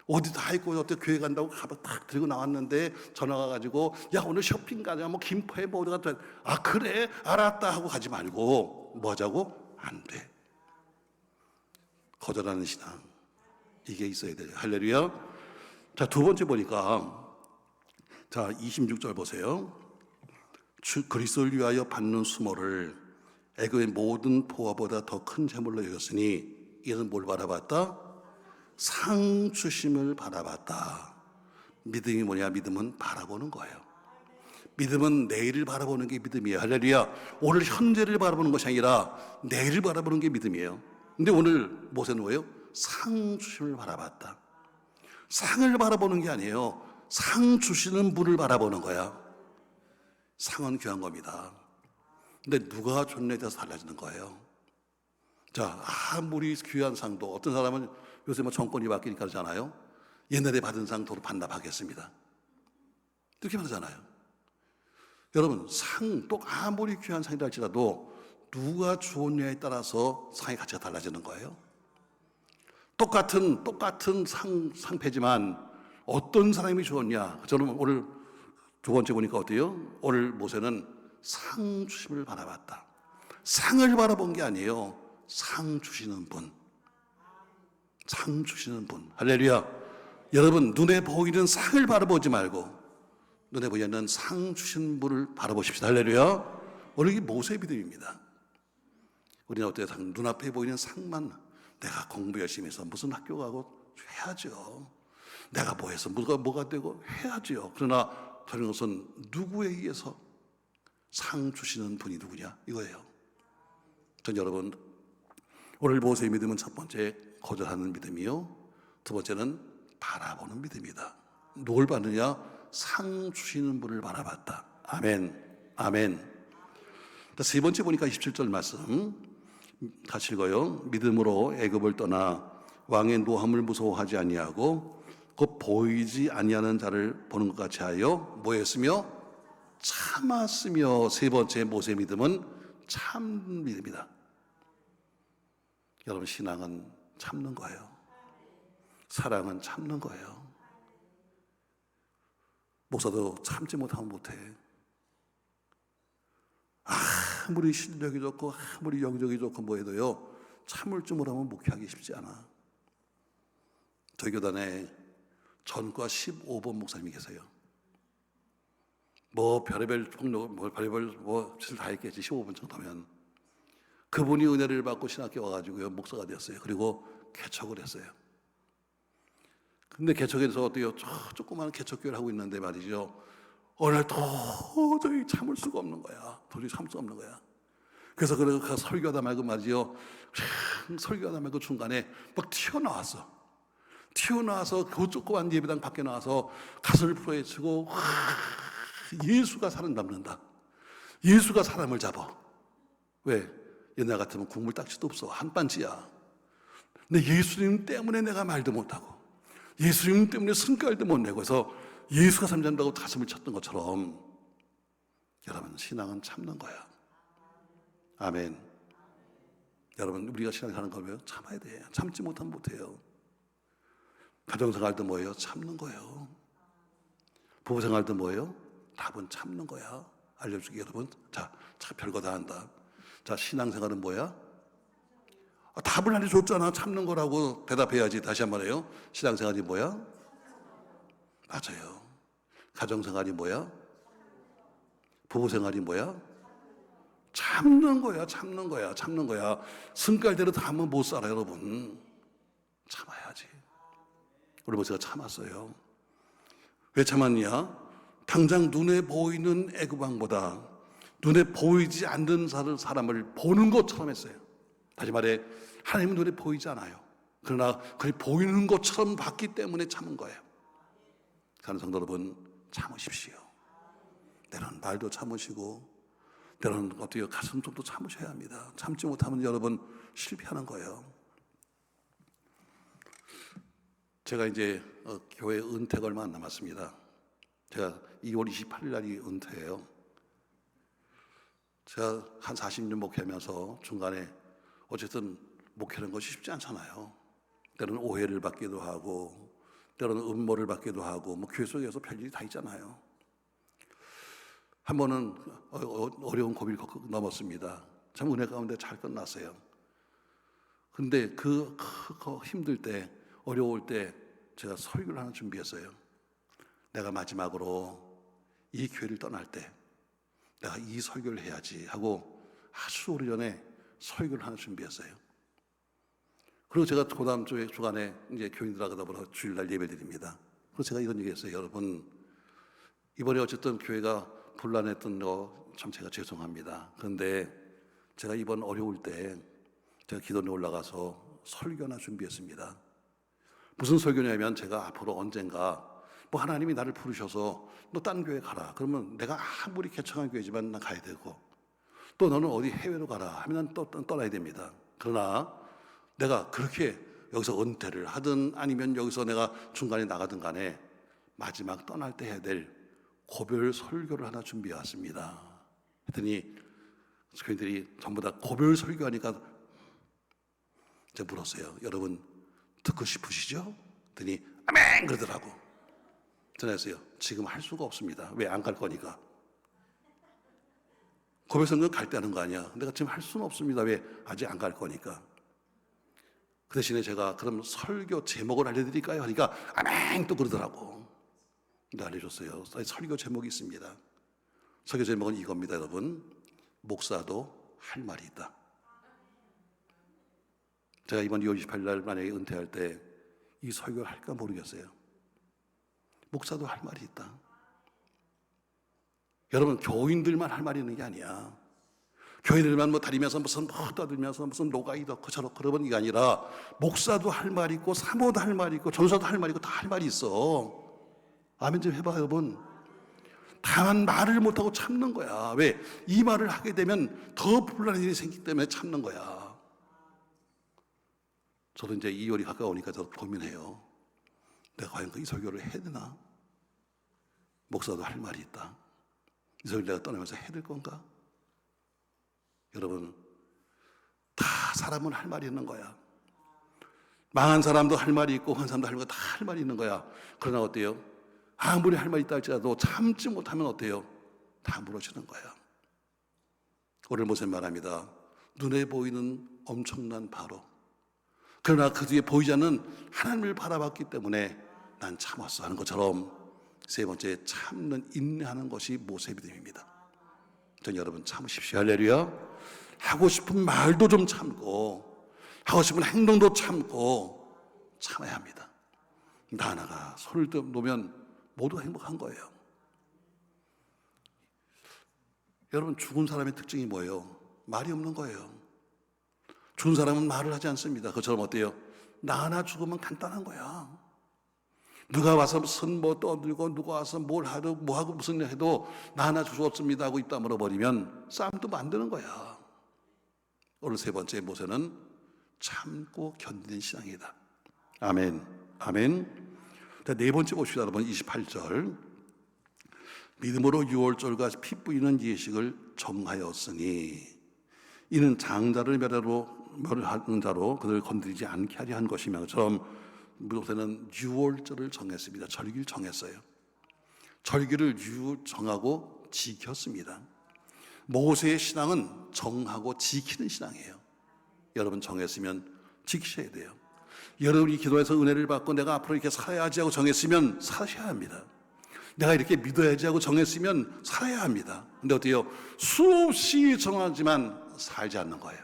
Speaker 2: 어디 다 있고 어때 교회 간다고 가방 탁 들고 나왔는데 전화가 가지고 야 오늘 쇼핑 가자 뭐 김포에 뭐 어디 갔다 아 그래 알았다 하고 가지 말고 뭐 하자고? 안 돼. 거절하는 신앙 이게 있어야 돼요. 할렐루야. 자, 두 번째 보니까 자 26절 보세요. 그리스도를 위하여 받는 수모를 애굽의 모든 포화보다 더 큰 재물로 여겼으니 이는 뭘 바라봤다? 상 주심을 바라봤다. 믿음이 뭐냐? 믿음은 바라보는 거예요. 믿음은 내일을 바라보는 게 믿음이에요. 할렐루야. 오늘 현재를 바라보는 것이 아니라 내일을 바라보는 게 믿음이에요. 근데 오늘 모세는 뭐예요? 상 주심을 바라봤다. 상을 바라보는 게 아니에요. 상 주시는 분을 바라보는 거야. 상은 귀한 겁니다. 근데 누가 줬냐에 따라서 달라지는 거예요. 자, 아무리 귀한 상도 어떤 사람은 요새 뭐 정권이 바뀌니까 그러잖아요. 옛날에 받은 상 도로 반납하겠습니다. 이렇게 말하잖아요. 여러분, 상 또 아무리 귀한 상이라 할지라도 누가 주었냐에 따라서 상의 가치가 달라지는 거예요. 똑같은 상패지만 어떤 사람이 주었냐. 저는 오늘 두 번째 보니까 어때요? 오늘 모세는 상 주심을 바라봤다. 상을 바라본 게 아니에요. 상 주시는 분. 상 주시는 분. 할렐루야. 여러분 눈에 보이는 상을 바라보지 말고 눈에 보이는 상 주신 분을 바라보십시다. 할렐루야. 오늘 이게 모세의 믿음입니다. 우리는 어때요? 눈앞에 보이는 상만 내가 공부 열심히 해서 무슨 학교 가고 해야죠. 내가 뭐 해서 뭐가 되고 해야죠. 그러나 다른 것은 누구에 의해서 상 주시는 분이 누구냐 이거예요. 전 여러분 오늘 모세의 믿음은 첫 번째 거절하는 믿음이요. 두 번째는 바라보는 믿음이다. 누굴 받느냐? 상 주시는 분을 바라봤다. 아멘. 아멘. 세 번째 보니까 27절 말씀 같이 읽어요. 믿음으로 애굽을 떠나 왕의 노함을 무서워하지 아니하고 곧 보이지 아니하는 자를 보는 것 같이 하여 뭐였으며 참았으며. 세 번째 모세의 믿음은 참 믿음이다. 여러분 신앙은 참는 거예요. 사랑은 참는 거예요. 목사도 참지 못하면 못해. 아무리 실력이 좋고 아무리 영적이 좋고 뭐 해도요 참을 줄 모르면 목회하기 쉽지 않아. 저희 교단에 전과 15번 목사님이 계세요. 뭐 별의별 폭력 별의별 짓을 다 했겠지. 15번 정도면 그분이 은혜를 받고 신학교 와가지고요 목사가 되었어요. 그리고 개척을 했어요. 근데 개척에서 어때요? 조그마한 개척교회를 하고 있는데 말이죠. 어느 날 도저히 참을 수가 없는 거야. 도저히 참을 수가 없는 거야. 그래서 그 설교하다 말고 말이죠. 설교하다 말고 중간에 막 튀어나와서 그 조그만 예배당 밖에 나와서 가슴을 풀어헤치고 예수가 사람 잡는다. 예수가 사람을 잡아. 왜? 옛날 같으면 국물 딱지도 없어. 한반지야. 근데 예수님 때문에 내가 말도 못하고 예수님 때문에 승깔도 못 내고 해서 예수가 사람 잡는다고 가슴을 쳤던 것처럼 여러분 신앙은 참는 거야. 아멘. 여러분 우리가 신앙하는 걸 왜요? 참아야 돼. 참지 못하면 못해요. 가정생활도 뭐예요? 참는 거예요. 부부생활도 뭐예요? 답은 참는 거야. 알려줄게 여러분. 자, 별거 다 한다. 자, 신앙생활은 뭐야? 답을 알려줬잖아. 참는 거라고 대답해야지. 다시 한번 해요. 신앙생활이 뭐야? 맞아요. 가정생활이 뭐야? 부부생활이 뭐야? 참는 거야. 승깔대로 다 하면 못 살아 여러분. 참아야지. 우리 모세가 참았어요. 왜 참았냐? 당장 눈에 보이는 애굽 왕보다 눈에 보이지 않는 사람을 보는 것처럼 했어요. 다시 말해 하나님은 눈에 보이지 않아요. 그러나 그게 보이는 것처럼 봤기 때문에 참은 거예요. 사는 성도 여러분, 참으십시오. 때로는 말도 참으시고 때로는 어떻게 가슴 속도 참으셔야 합니다. 참지 못하면 여러분 실패하는 거예요. 제가 이제 교회 은퇴가 얼마 안 남았습니다. 제가 2월 28일 날이 은퇴예요. 제가 한 40년 목회하면서 중간에 어쨌든 목회하는 것이 쉽지 않잖아요. 때로는 오해를 받기도 하고 때로는 음모를 받기도 하고 뭐 교회 속에서 별일이 다 있잖아요. 한 번은 어려운 고비를 넘었습니다. 참 은혜 가운데 잘 끝났어요. 근데 그 힘들 때 어려울 때 제가 설교를 하나 준비했어요. 내가 마지막으로 이 교회를 떠날 때 내가 이 설교를 해야지 하고 아주 오래전에 설교를 하나 준비했어요. 그리고 제가 그 다음 주간에 이제 교인들하고 더불어 주일날 예배 드립니다. 그래서 제가 이런 얘기했어요. 여러분, 이번에 어쨌든 교회가 분란했던 거 참 제가 죄송합니다. 그런데 제가 이번 어려울 때 제가 기도원에 올라가서 설교 하나 준비했습니다. 무슨 설교냐면 제가 앞으로 언젠가 뭐 하나님이 나를 부르셔서 너 딴 교회 가라. 그러면 내가 아무리 개척한 교회지만 난 가야 되고 또 너는 어디 해외로 가라 하면 난 또 떠나야 됩니다. 그러나 내가 그렇게 여기서 은퇴를 하든 아니면 여기서 내가 중간에 나가든 간에 마지막 떠날 때 해야 될 고별 설교를 하나 준비해 왔습니다. 했더니 교인들이 전부 다 고별 설교하니까 제가 물었어요. 여러분 듣고 싶으시죠? 했더니 아멘 그러더라고. 전화했어요. 지금 할 수가 없습니다. 왜? 안 갈 거니까. 고별 설교 갈 때 하는 거 아니야. 내가 지금 할 수는 없습니다. 왜? 아직 안 갈 거니까. 그 대신에 제가 그럼 설교 제목을 알려드릴까요? 하니까 아멘 또 그러더라고. 근데 알려줬어요. 설교 제목이 있습니다. 설교 제목은 이겁니다, 여러분. 목사도 할 말이 있다. 제가 이번 2월 28일 날 만약에 은퇴할 때 이 설교를 할까 모르겠어요. 목사도 할 말이 있다. 여러분, 교인들만 할 말이 있는 게 아니야. 교인들만 뭐 다니면서 무슨 떠들면서 무슨 노가 이렇고 저렇고 그러는 게 아니라 목사도 할 말이 있고 사모도 할 말이 있고 전사도 할 말이 있고 다 할 말이 있어. 아멘 좀 해봐 여러분. 다만 말을 못하고 참는 거야. 왜? 이 말을 하게 되면 더 불안한 일이 생기기 때문에 참는 거야. 저도 이제 2월이 가까우니까 저도 고민해요. 내가 과연 이 설교를 해야 되나? 목사도 할 말이 있다. 이 설교를 내가 떠나면서 해야 될 건가? 여러분, 다 사람은 할 말이 있는 거야. 망한 사람도 할 말이 있고 한 사람도 할 말이 다 할 말이 있는 거야. 그러나 어때요? 아무리 할 말이 있다 할지라도 참지 못하면 어때요? 다 무너지는 거야. 오늘 모세 말합니다. 눈에 보이는 엄청난 바로. 그러나 그 뒤에 보이지 않는 하나님을 바라봤기 때문에 난 참았어 하는 것처럼 세 번째 참는 인내하는 것이 모세의 믿음입니다. 전 여러분 참으십시오. 할렐루야. 하고 싶은 말도 좀 참고 하고 싶은 행동도 참고 참아야 합니다. 나 하나가 손을 놓으면 모두 행복한 거예요. 여러분 죽은 사람의 특징이 뭐예요? 말이 없는 거예요. 죽은 사람은 말을 하지 않습니다. 그처럼 어때요? 나 하나 죽으면 간단한 거야. 누가 와서 무슨 뭐 떠들고 누가 와서 뭘 하고 뭐 하고 무슨 일 해도 나 하나 죽었습니다 하고 입 다물어 버리면 싸움도 만드는 거야. 오늘 세 번째 모세는 참고 견디는 신앙이다. 아멘. 아멘. 자, 네 번째 봅시다. 여러분 28절. 믿음으로 유월절과 피 뿌리는 예식을 정하였으니 이는 장자를 멸하는 자로 그들을 건드리지 않게 하려 한 것이며 그처럼 모세는 유월절을 정했습니다. 절기를 정했어요. 절기를 정하고 지켰습니다. 모세의 신앙은 정하고 지키는 신앙이에요. 여러분 정했으면 지키셔야 돼요. 여러분이 기도해서 은혜를 받고 내가 앞으로 이렇게 살아야지 하고 정했으면 사셔야 합니다. 내가 이렇게 믿어야지 하고 정했으면 살아야 합니다. 근데 어때요? 수없이 정하지만 살지 않는 거예요.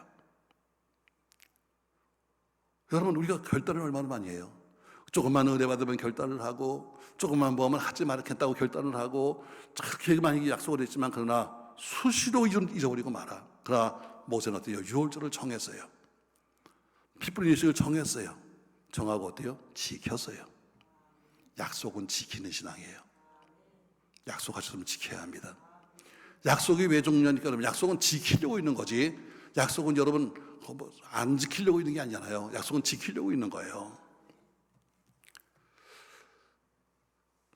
Speaker 2: 여러분 우리가 결단을 얼마나 많이 해요? 조금만 은혜 받으면 결단을 하고, 조금만 뭐하면 하지 말겠다고 결단을 하고, 그렇게 많이 약속을 했지만 그러나 수시로 잊어버리고 말아. 그러나 모세는 어때요? 유월절을 정했어요. 피 뿌리는 일식을 정했어요. 정하고 어때요? 지켰어요. 약속은 지키는 신앙이에요. 약속하셨으면 지켜야 합니다. 약속이 왜 중요하니까 그러면 약속은 지키려고 있는 거지, 약속은 여러분 안 지키려고 있는 게 아니잖아요. 약속은 지키려고 있는 거예요.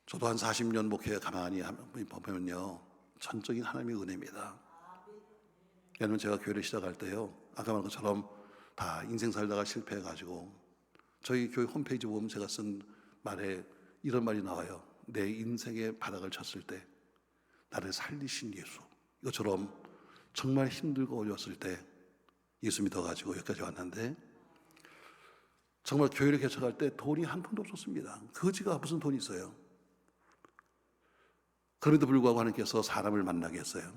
Speaker 2: 저도 한 40년 목회 가만히 보면요, 전적인 하나님의 은혜입니다. 왜냐하면 제가 교회를 시작할 때요, 아까 말한 것처럼 다 인생 살다가 실패해가지고, 저희 교회 홈페이지 보면 제가 쓴 말에 이런 말이 나와요. 내 인생의 바닥을 쳤을 때 나를 살리신 예수. 이것처럼 정말 힘들고 어려웠을 때 예수 믿어가지고 여기까지 왔는데, 정말 교회를 개척할 때 돈이 한 푼도 없었습니다. 거지가 무슨 돈이 있어요. 그럼에도 불구하고 하나님께서 사람을 만나게 했어요.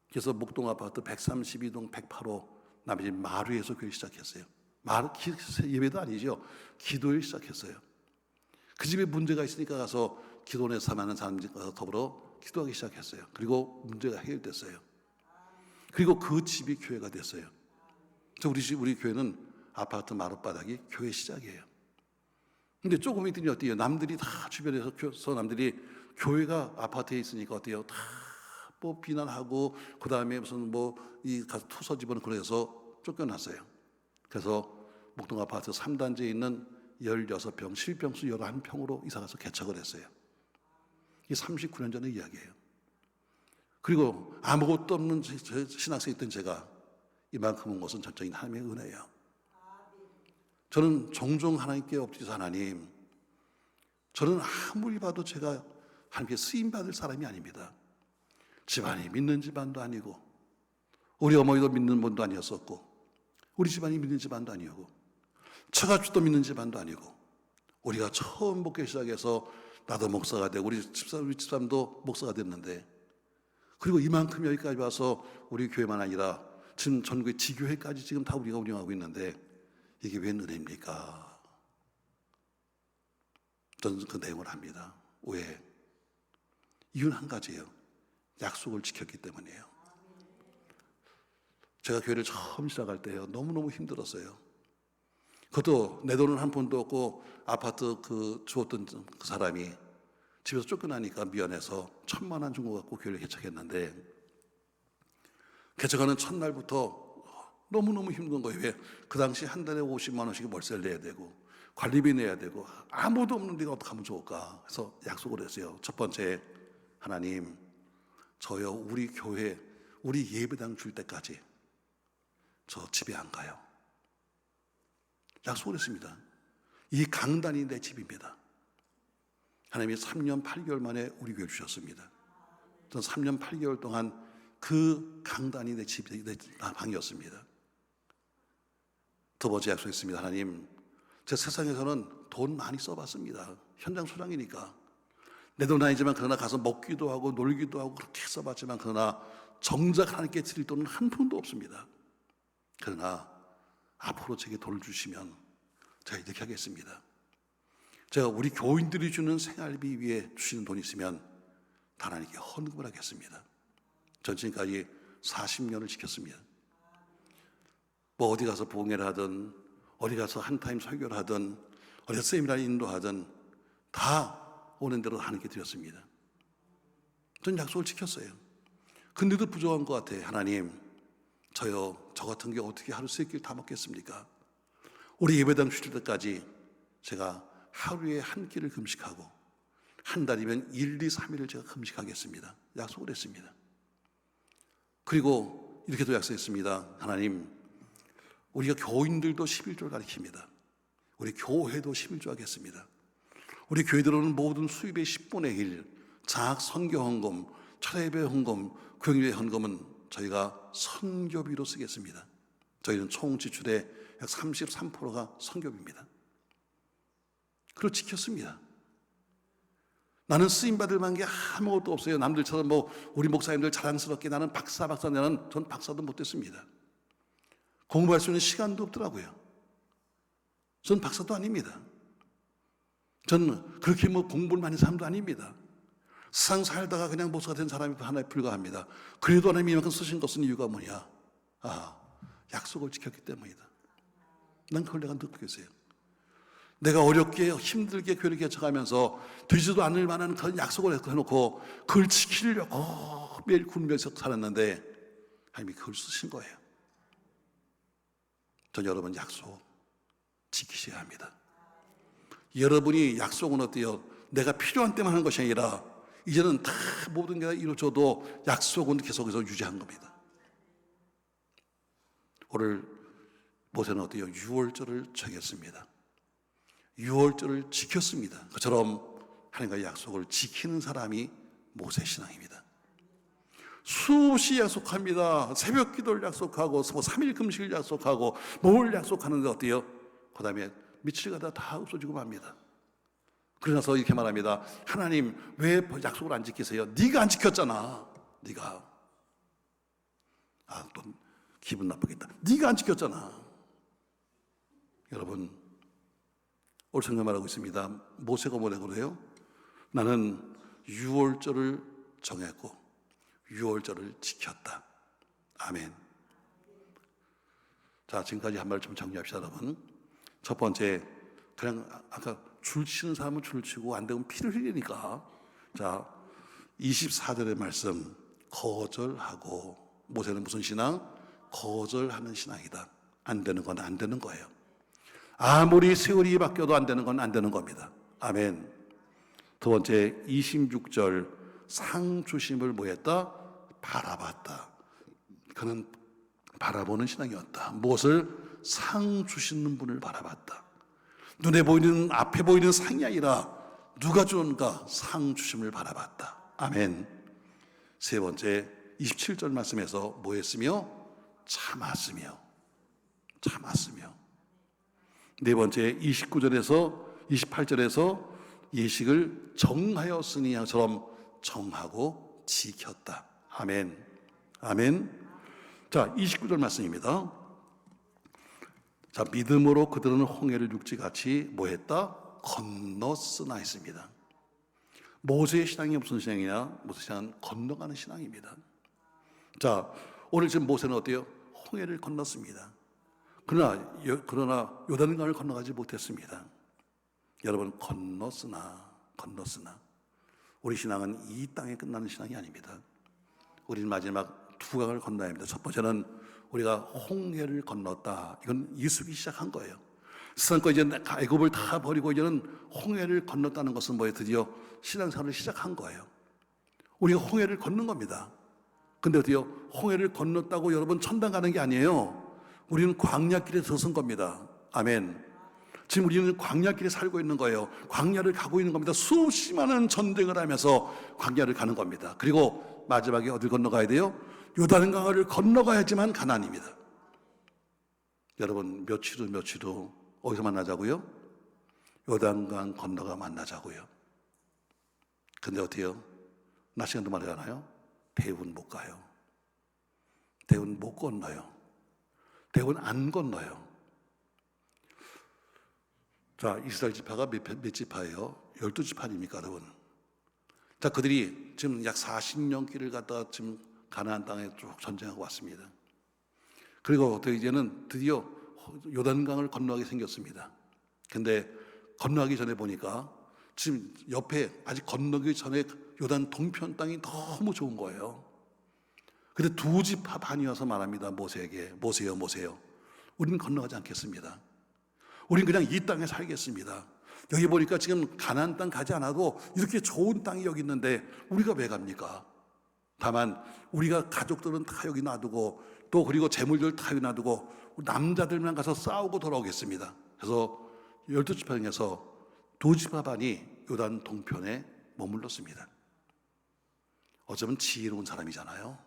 Speaker 2: 그래서 목동 아파트 132동 108호 남의 집 마루에서 교회 시작했어요. 예배도 아니죠. 기도를 시작했어요. 그 집에 문제가 있으니까 가서 기도원에 사는 사람들과 더불어 기도하기 시작했어요. 그리고 문제가 해결됐어요. 그리고 그 집이 교회가 됐어요. 그래서 우리 교회는 아파트 마룻바닥이 교회 시작이에요. 근데 조금 있더니 어때요? 남들이 다 주변에서 남들이 교회가 아파트에 있으니까 어때요? 다 뭐 비난하고, 그 다음에 무슨 가서 투서 집어넣고 그래서 쫓겨났어요. 그래서 목동 아파트 3단지에 있는 16평, 실병수 11평으로 이사가서 개척을 했어요. 이 39년 전의 이야기예요. 그리고 아무것도 없는 신학생이었던 제가 이만큼 온 것은 전적인 하나님의 은혜예요. 저는 종종 하나님께 엎드려서, 하나님, 저는 아무리 봐도 제가 하나님께 쓰임받을 사람이 아닙니다. 집안이 믿는 집안도 아니고, 우리 어머니도 믿는 분도 아니었었고, 우리 집안이 믿는 집안도 아니고, 처가집도 믿는 집안도 아니고, 우리가 처음 목회 시작해서 나도 목사가 되고 우리 집사람도 목사가 됐는데, 그리고 이만큼 여기까지 와서 우리 교회만 아니라 지금 전국의 지교회까지 지금 다 우리가 운영하고 있는데, 이게 웬 은혜입니까? 저는 그 내용을 합니다. 왜? 이유는 한 가지예요. 약속을 지켰기 때문이에요. 제가 교회를 처음 시작할 때요, 너무너무 힘들었어요. 그것도 내 돈은 한 푼도 없고, 아파트 주었던 그 사람이 집에서 쫓겨나니까 미안해서 1,000만 원 준 것 갖고 교회를 개척했는데, 개척하는 첫날부터 너무너무 힘든 거예요. 왜? 그 당시 한 달에 50만 원씩 월세를 내야 되고, 관리비 내야 되고, 아무도 없는 데가 어떻게 하면 좋을까? 그래서 약속을 했어요. 첫 번째, 하나님, 저요, 우리 교회, 우리 예배당 줄 때까지 저 집에 안 가요. 약속을 했습니다. 이 강단이 내 집입니다. 하나님이 3년 8개월 만에 우리 교회 주셨습니다. 저는 3년 8개월 동안 그 강단이 내 집이, 내 방이었습니다. 두 번째 약속했습니다. 하나님, 제 세상에서는 돈 많이 써봤습니다. 현장 소장이니까. 내 돈 아니지만 그러나 가서 먹기도 하고 놀기도 하고 그렇게 써봤지만, 그러나 정작 하나님께 드릴 돈은 한 푼도 없습니다. 그러나 앞으로 제게 돈을 주시면 제가 이렇게 하겠습니다. 제가 우리 교인들이 주는 생활비 위에 주시는 돈이 있으면 하나님께 헌금을 하겠습니다. 전 지금까지 40년을 지켰습니다. 뭐 어디 가서 봉회를 하든, 어디 가서 한타임 설교를 하든, 어디 세미나를 인도하든 다 오는 대로 하나님께 드렸습니다. 전 약속을 지켰어요. 근데도 부족한 것 같아요. 하나님, 저 같은 게 어떻게 하루 세 끼를 다 먹겠습니까? 우리 예배당 주실 때까지 제가 하루에 한 끼를 금식하고, 한 달이면 1, 2, 3일을 제가 금식하겠습니다. 약속을 했습니다. 그리고 이렇게도 약속했습니다. 하나님, 우리가 교인들도 11조를 가르칩니다. 우리 교회도 11조 하겠습니다. 우리 교회 들어오는 모든 수입의 10분의 1, 장학 선교 헌금, 철예배 헌금, 교육예배 헌금은 저희가 선교비로 쓰겠습니다. 저희는 총 지출의 약 33%가 선교비입니다. 그걸 지켰습니다. 나는 쓰임받을 만한 게 아무것도 없어요. 남들처럼 우리 목사님들 자랑스럽게 나는 박사냐는 전 박사도 못했습니다. 공부할 수 있는 시간도 없더라고요. 전 박사도 아닙니다. 저는 그렇게 뭐 공부를 많이 한 사람도 아닙니다. 세상 살다가 그냥 목사가 된 사람이 하나에 불과합니다. 그래도 하나님이 이만큼 쓰신 것은 이유가 뭐냐? 약속을 지켰기 때문이다. 난 그걸 내가 느끼고 있어요. 내가 어렵게 힘들게 교회를 개척하면서 되지도 않을 만한 그런 약속을 해놓고 그걸 지키려고 매일 굶으면서 살았는데 하나님이 그걸 쓰신 거예요. 전 여러분 약속 지키셔야 합니다. 여러분이 약속은 어때요? 내가 필요한 때만 하는 것이 아니라 이제는 다 모든 게 이루어져도 약속은 계속해서 유지한 겁니다. 오늘 모세는 어때요? 유월절을 정했습니다. 유월절을 지켰습니다. 그처럼 하나님과의 약속을 지키는 사람이 모세 신앙입니다. 수없이 약속합니다. 새벽 기도를 약속하고 3일 금식을 약속하고 뭘 약속하는데 어때요? 그 다음에 며칠 가다 다 없어지고 맙니다. 그러나서 이렇게 말합니다. 하나님 왜 약속을 안 지키세요? 네가 안 지켰잖아. 네가. 또 기분 나쁘겠다. 네가 안 지켰잖아. 여러분 오늘 성경 말하고 있습니다. 모세가 뭐라고 그래요? 나는 유월절을 정했고 유월절을 지켰다. 아멘. 자, 지금까지 한 말 좀 정리합시다, 여러분. 첫 번째, 그냥 아까 줄 치는 사람은 줄 치고 안 되면 피를 흘리니까. 자, 24절의 말씀, 거절하고. 모세는 무슨 신앙? 거절하는 신앙이다. 안 되는 건 안 되는 거예요. 아무리 세월이 바뀌어도 안 되는 건 안 되는 겁니다. 아멘. 두 번째, 26절, 상 주심을 뭐했다? 바라봤다. 그는 바라보는 신앙이었다. 무엇을? 상 주시는 분을 바라봤다. 눈에 보이는 앞에 보이는 상이 아니라 누가 주는가? 상 주심을 바라봤다. 아멘. 세 번째 27절 말씀에서 뭐 했으며? 참았으며. 네 번째 29절에서 28절에서 예식을 정하였으니 양처럼 정하고 지켰다. 아멘. 자, 29절 말씀입니다. 자, 믿음으로 그들은 홍해를 육지같이 뭐 했다? 건넜으나 했습니다. 모세의 신앙이 무슨 신앙이냐? 모세의 신앙은 건너가는 신앙입니다. 자, 오늘 지금 모세는 어때요? 홍해를 건넜습니다. 그러나 요단강을 건너가지 못했습니다. 여러분, 건넜으나 우리 신앙은 이 땅에 끝나는 신앙이 아닙니다. 우리는 마지막 두 강을 건너야 합니다. 첫 번째는 우리가 홍해를 건넜다. 이건 이수기 시작한 거예요. 세상과 이제 애굽을 다 버리고 이제는 홍해를 건넜다는 것은 뭐예요? 드디어 신앙생활을 시작한 거예요. 우리가 홍해를 건넌 겁니다. 근데 어때요? 홍해를 건넜다고 여러분 천당 가는 게 아니에요. 우리는 광야길에 서선 겁니다. 아멘. 지금 우리는 광야길에 살고 있는 거예요. 광야를 가고 있는 겁니다. 수없이 많은 전쟁을 하면서 광야를 가는 겁니다. 그리고 마지막에 어딜 건너가야 돼요? 요단강을 건너가야지만 가나안입니다. 여러분 며칠 후 어디서 만나자고요? 요단강 건너가 만나자고요. 근데 어때요? 낮 시간도 말하잖아요. 대부분 못 가요. 대부분 못 건너요. 대부분 안 건너요. 자, 이스라엘 지파가 몇 지파예요? 12지파 아닙니까, 여러분? 자, 그들이 지금 약 40년 길을 갔다가 지금 가나안 땅에 쭉 전쟁하고 왔습니다. 그리고 이제는 드디어 요단강을 건너가게 생겼습니다. 근데 건너가기 전에 보니까 지금 옆에 아직 건너기 전에 요단 동편 땅이 너무 좋은 거예요. 근데 두 지파 반이 와서 말합니다. 모세에게 모세요. 우리는 건너가지 않겠습니다. 우리는 그냥 이 땅에 살겠습니다. 여기 보니까 지금 가나안 땅 가지 않아도 이렇게 좋은 땅이 여기 있는데 우리가 왜 갑니까? 다만 우리가 가족들은 다 여기 놔두고 또 그리고 재물들 다 여기 놔두고 남자들만 가서 싸우고 돌아오겠습니다. 그래서 12지파 중에서 두 지파 반이 요단 동편에 머물렀습니다. 어쩌면 지혜로운 사람이잖아요.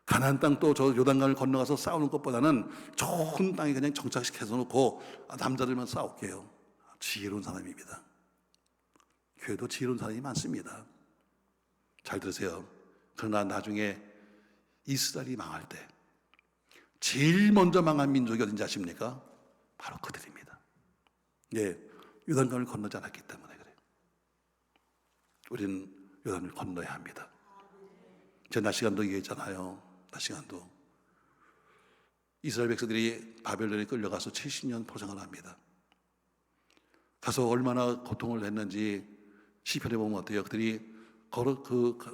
Speaker 2: 가나안 땅 또 저 요단강을 건너가서 싸우는 것보다는 좋은 땅에 그냥 정착시켜서 놓고 남자들만 싸울게요. 지혜로운 사람입니다. 교회도 지혜로운 사람이 많습니다. 잘 들으세요. 그러나 나중에 이스라엘이 망할 때 제일 먼저 망한 민족이 어딘지 아십니까? 바로 그들입니다. 예, 요단강을 건너지 않았기 때문에 그래요. 우리는 요단을 건너야 합니다. 제가 낮 시간도 얘기했잖아요. 낮 시간도 이스라엘 백성들이 바벨론에 끌려가서 70년 포장을 합니다. 가서 얼마나 고통을 했는지 시편에 보면 어때요? 그들이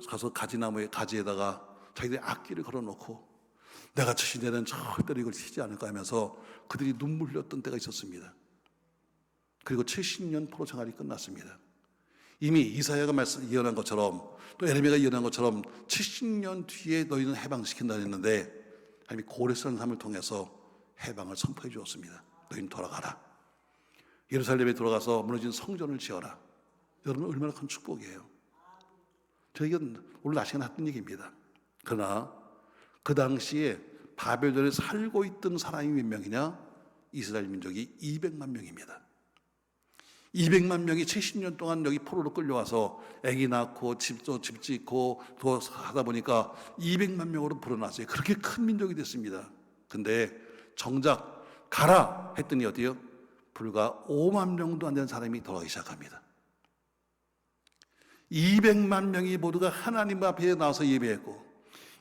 Speaker 2: 가서 가지나무에 가지에다가 자기들의 악기를 걸어놓고 내가 70년은 절대로 이걸 치지 않을까 하면서 그들이 눈물 흘렸던 때가 있었습니다. 그리고 70년 포로 생활이 끝났습니다. 이미 이사야가 예언한 것처럼 또 에레미야가 예언한 것처럼 70년 뒤에 너희는 해방시킨다 했는데 하나님이 고레스라는 삶을 통해서 해방을 선포해 주었습니다. 너희는 돌아가라. 예루살렘에 돌아가서 무너진 성전을 지어라. 여러분 얼마나 큰 축복이에요. 저희가 오늘 낮 시간에 했던 얘기입니다. 그러나 그 당시에 바벨론에 살고 있던 사람이 몇 명이냐? 이스라엘 민족이 200만 명입니다. 200만 명이 70년 동안 여기 포로로 끌려와서 아기 낳고 집 짓고 또 하다 보니까 200만 명으로 불어났어요. 그렇게 큰 민족이 됐습니다. 근데 정작 가라 했더니 어디요? 불과 5만 명도 안 되는 사람이 돌아가기 시작합니다. 200만 명이 모두가 하나님 앞에 나와서 예배했고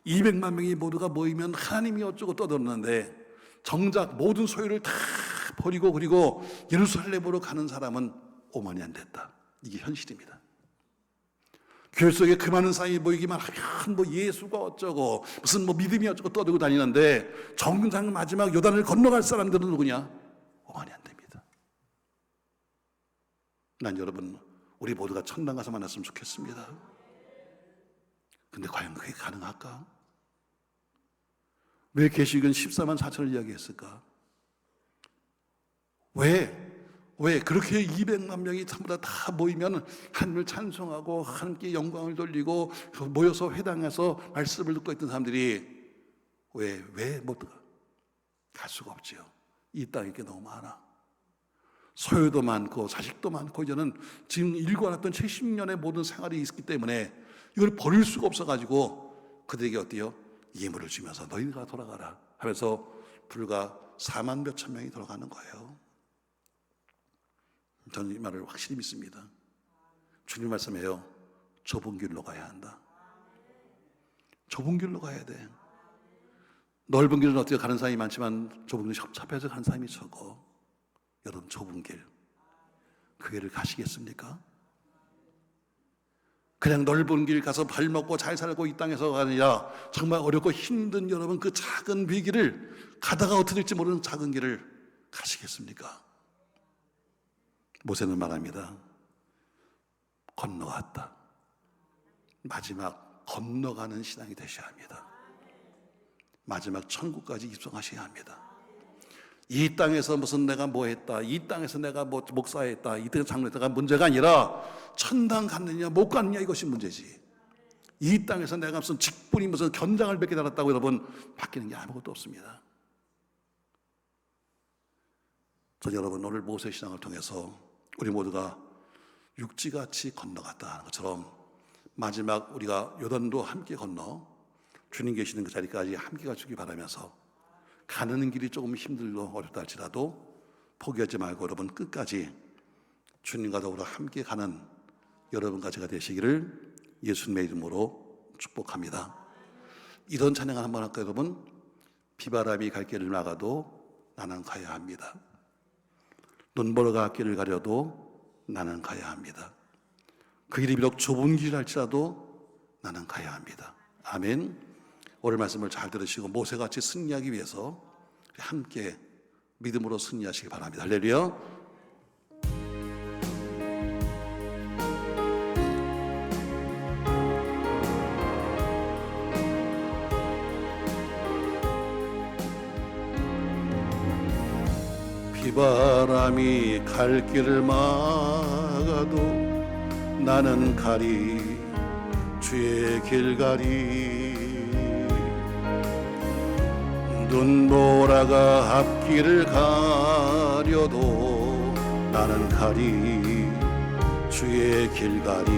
Speaker 2: 200만 명이 모두가 모이면 하나님이 어쩌고 떠들었는데 정작 모든 소유를 다 버리고 그리고 예루살렘으로 가는 사람은 5만이 안 됐다. 이게 현실입니다. 교회 속에 그 많은 사람이 모이기만 하면 뭐 예수가 어쩌고 무슨 뭐 믿음이 어쩌고 떠들고 다니는데 정상 마지막 요단을 건너갈 사람들은 누구냐? 5만이 안 됩니다. 난 여러분 우리 모두가 천당 가서 만났으면 좋겠습니다. 근데 과연 그게 가능할까? 왜 계시록은 14만 4천을 이야기했을까? 왜 그렇게 200만 명이 전부 다 모이면 하나님을 찬송하고 하나님께 영광을 돌리고 모여서 회당에서 말씀을 듣고 있던 사람들이 왜 못 갈 수가 없지요. 이 땅에 게 너무 많아. 소유도 많고 자식도 많고 이제는 지금 일궈놨던 70년의 모든 생활이 있기 때문에 이걸 버릴 수가 없어가지고 그들에게 어때요? 예물을 주면서 너희가 돌아가라 하면서 불과 4만 몇천 명이 돌아가는 거예요. 저는 이 말을 확실히 믿습니다. 주님 말씀해요. 좁은 길로 가야 한다. 좁은 길로 가야 돼. 넓은 길은 어떻게 가는 사람이 많지만 좁은 길은 협잡해서 가는 사람이 적어. 여러분 좁은 길, 그 길을 가시겠습니까? 그냥 넓은 길 가서 발 먹고 잘 살고 이 땅에서가 아니라 정말 어렵고 힘든 여러분 그 작은 비길을 가다가 어떻게 될지 모르는 작은 길을 가시겠습니까? 모세는 말합니다. 건너갔다. 마지막 건너가는 신앙이 되셔야 합니다. 마지막 천국까지 입성하셔야 합니다. 이 땅에서 무슨 내가 뭐 했다, 이 땅에서 내가 뭐 목사했다, 이 땅에서 장로했다가 문제가 아니라 천당 갔느냐 못 갔느냐 이것이 문제지. 이 땅에서 내가 무슨 직분이 무슨 견장을 몇 개 달았다고 여러분 바뀌는 게 아무것도 없습니다. 저 여러분 오늘 모세 신앙을 통해서 우리 모두가 육지같이 건너갔다 하는 것처럼 마지막 우리가 요단도 함께 건너 주님 계시는 그 자리까지 함께 가시기 바라면서 가는 길이 조금 힘들고 어렵다 할지라도 포기하지 말고 여러분 끝까지 주님과 더불어 함께 가는 여러분과 제가 되시기를 예수님의 이름으로 축복합니다. 이런 찬양을 한번 할까요 여러분? 비바람이 갈 길을 막아도 나는 가야 합니다. 눈보라 갈 길을 가려도 나는 가야 합니다. 그 길이 비록 좁은 길일지라도 나는 가야 합니다. 아멘. 오늘 말씀을 잘 들으시고 모세같이 승리하기 위해서 함께 믿음으로 승리하시기 바랍니다. 할렐루야. 비바람이 갈 길을 막아도 나는 가리 주의 길 가리 눈보라가 앞길을 가려도 나는 가리 주의 길 가리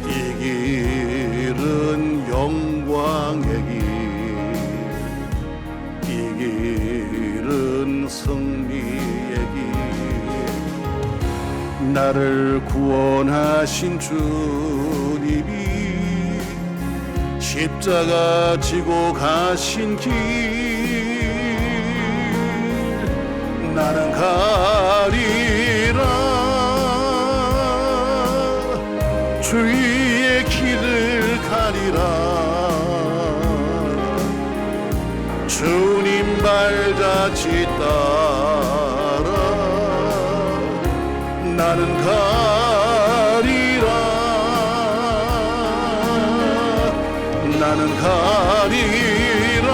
Speaker 2: 이 길은 영광의 길 이 길은 승리의 길 나를 구원하신 주님이 십자가 지고 가신 길 나는 가리라 주의 길을 가리라 주님 발자취 따라 나는 가리라 나는 가리라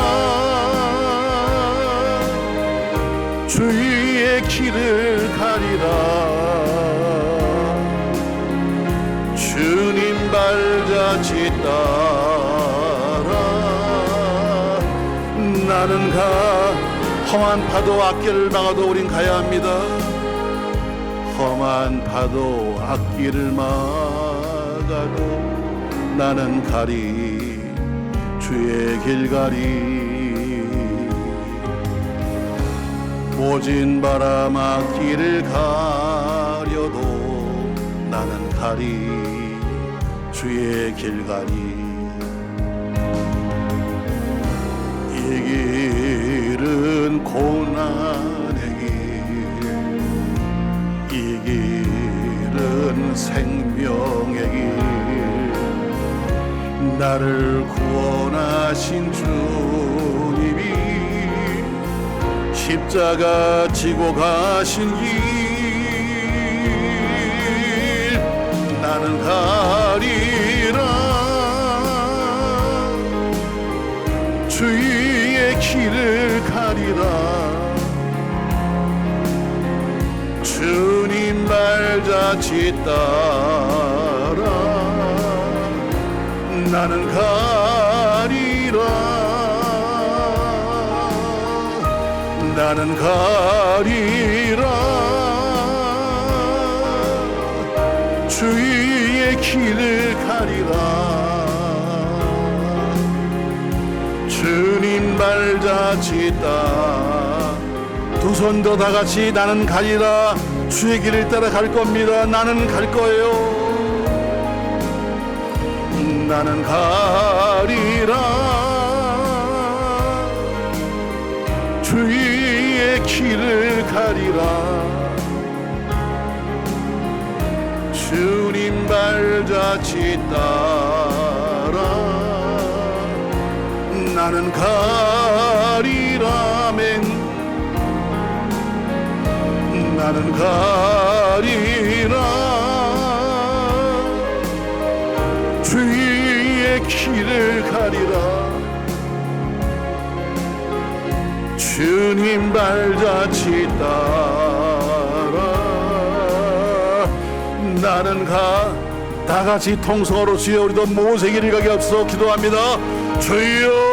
Speaker 2: 주의 길을 가리라 주님 발자취 따라 나는 험한 파도 앞길을 막아도 우린 가야 합니다. 험한 파도 앞길을 막아도 나는 가리 주의 길 가리 모진 바람 앞길을 가려도 나는 가리 주의 길 가리 이 길은 고난의 길 이 길은 생명의 길 나를 구원하신 주님이 십자가 지고 가신 길 나는 가리라 주의 길을 가리라 주님 발자취 따라 나는 가리라 나는 가리라 주의 길을 가리라 주님 발자취 따라 두 손도 다 같이 나는 가리라 주의 길을 따라 갈 겁니다. 나는 갈 거예요. 나는 가리라 주의 길을 가리라 주님 발자취 따라 나는 가리라 아멘 나는 가리라 주의 길을 가리라 주님 발자취 따라 나는 다 같이 통성으로 주여 우리도 모세길을 가게 없어 기도합니다. 주여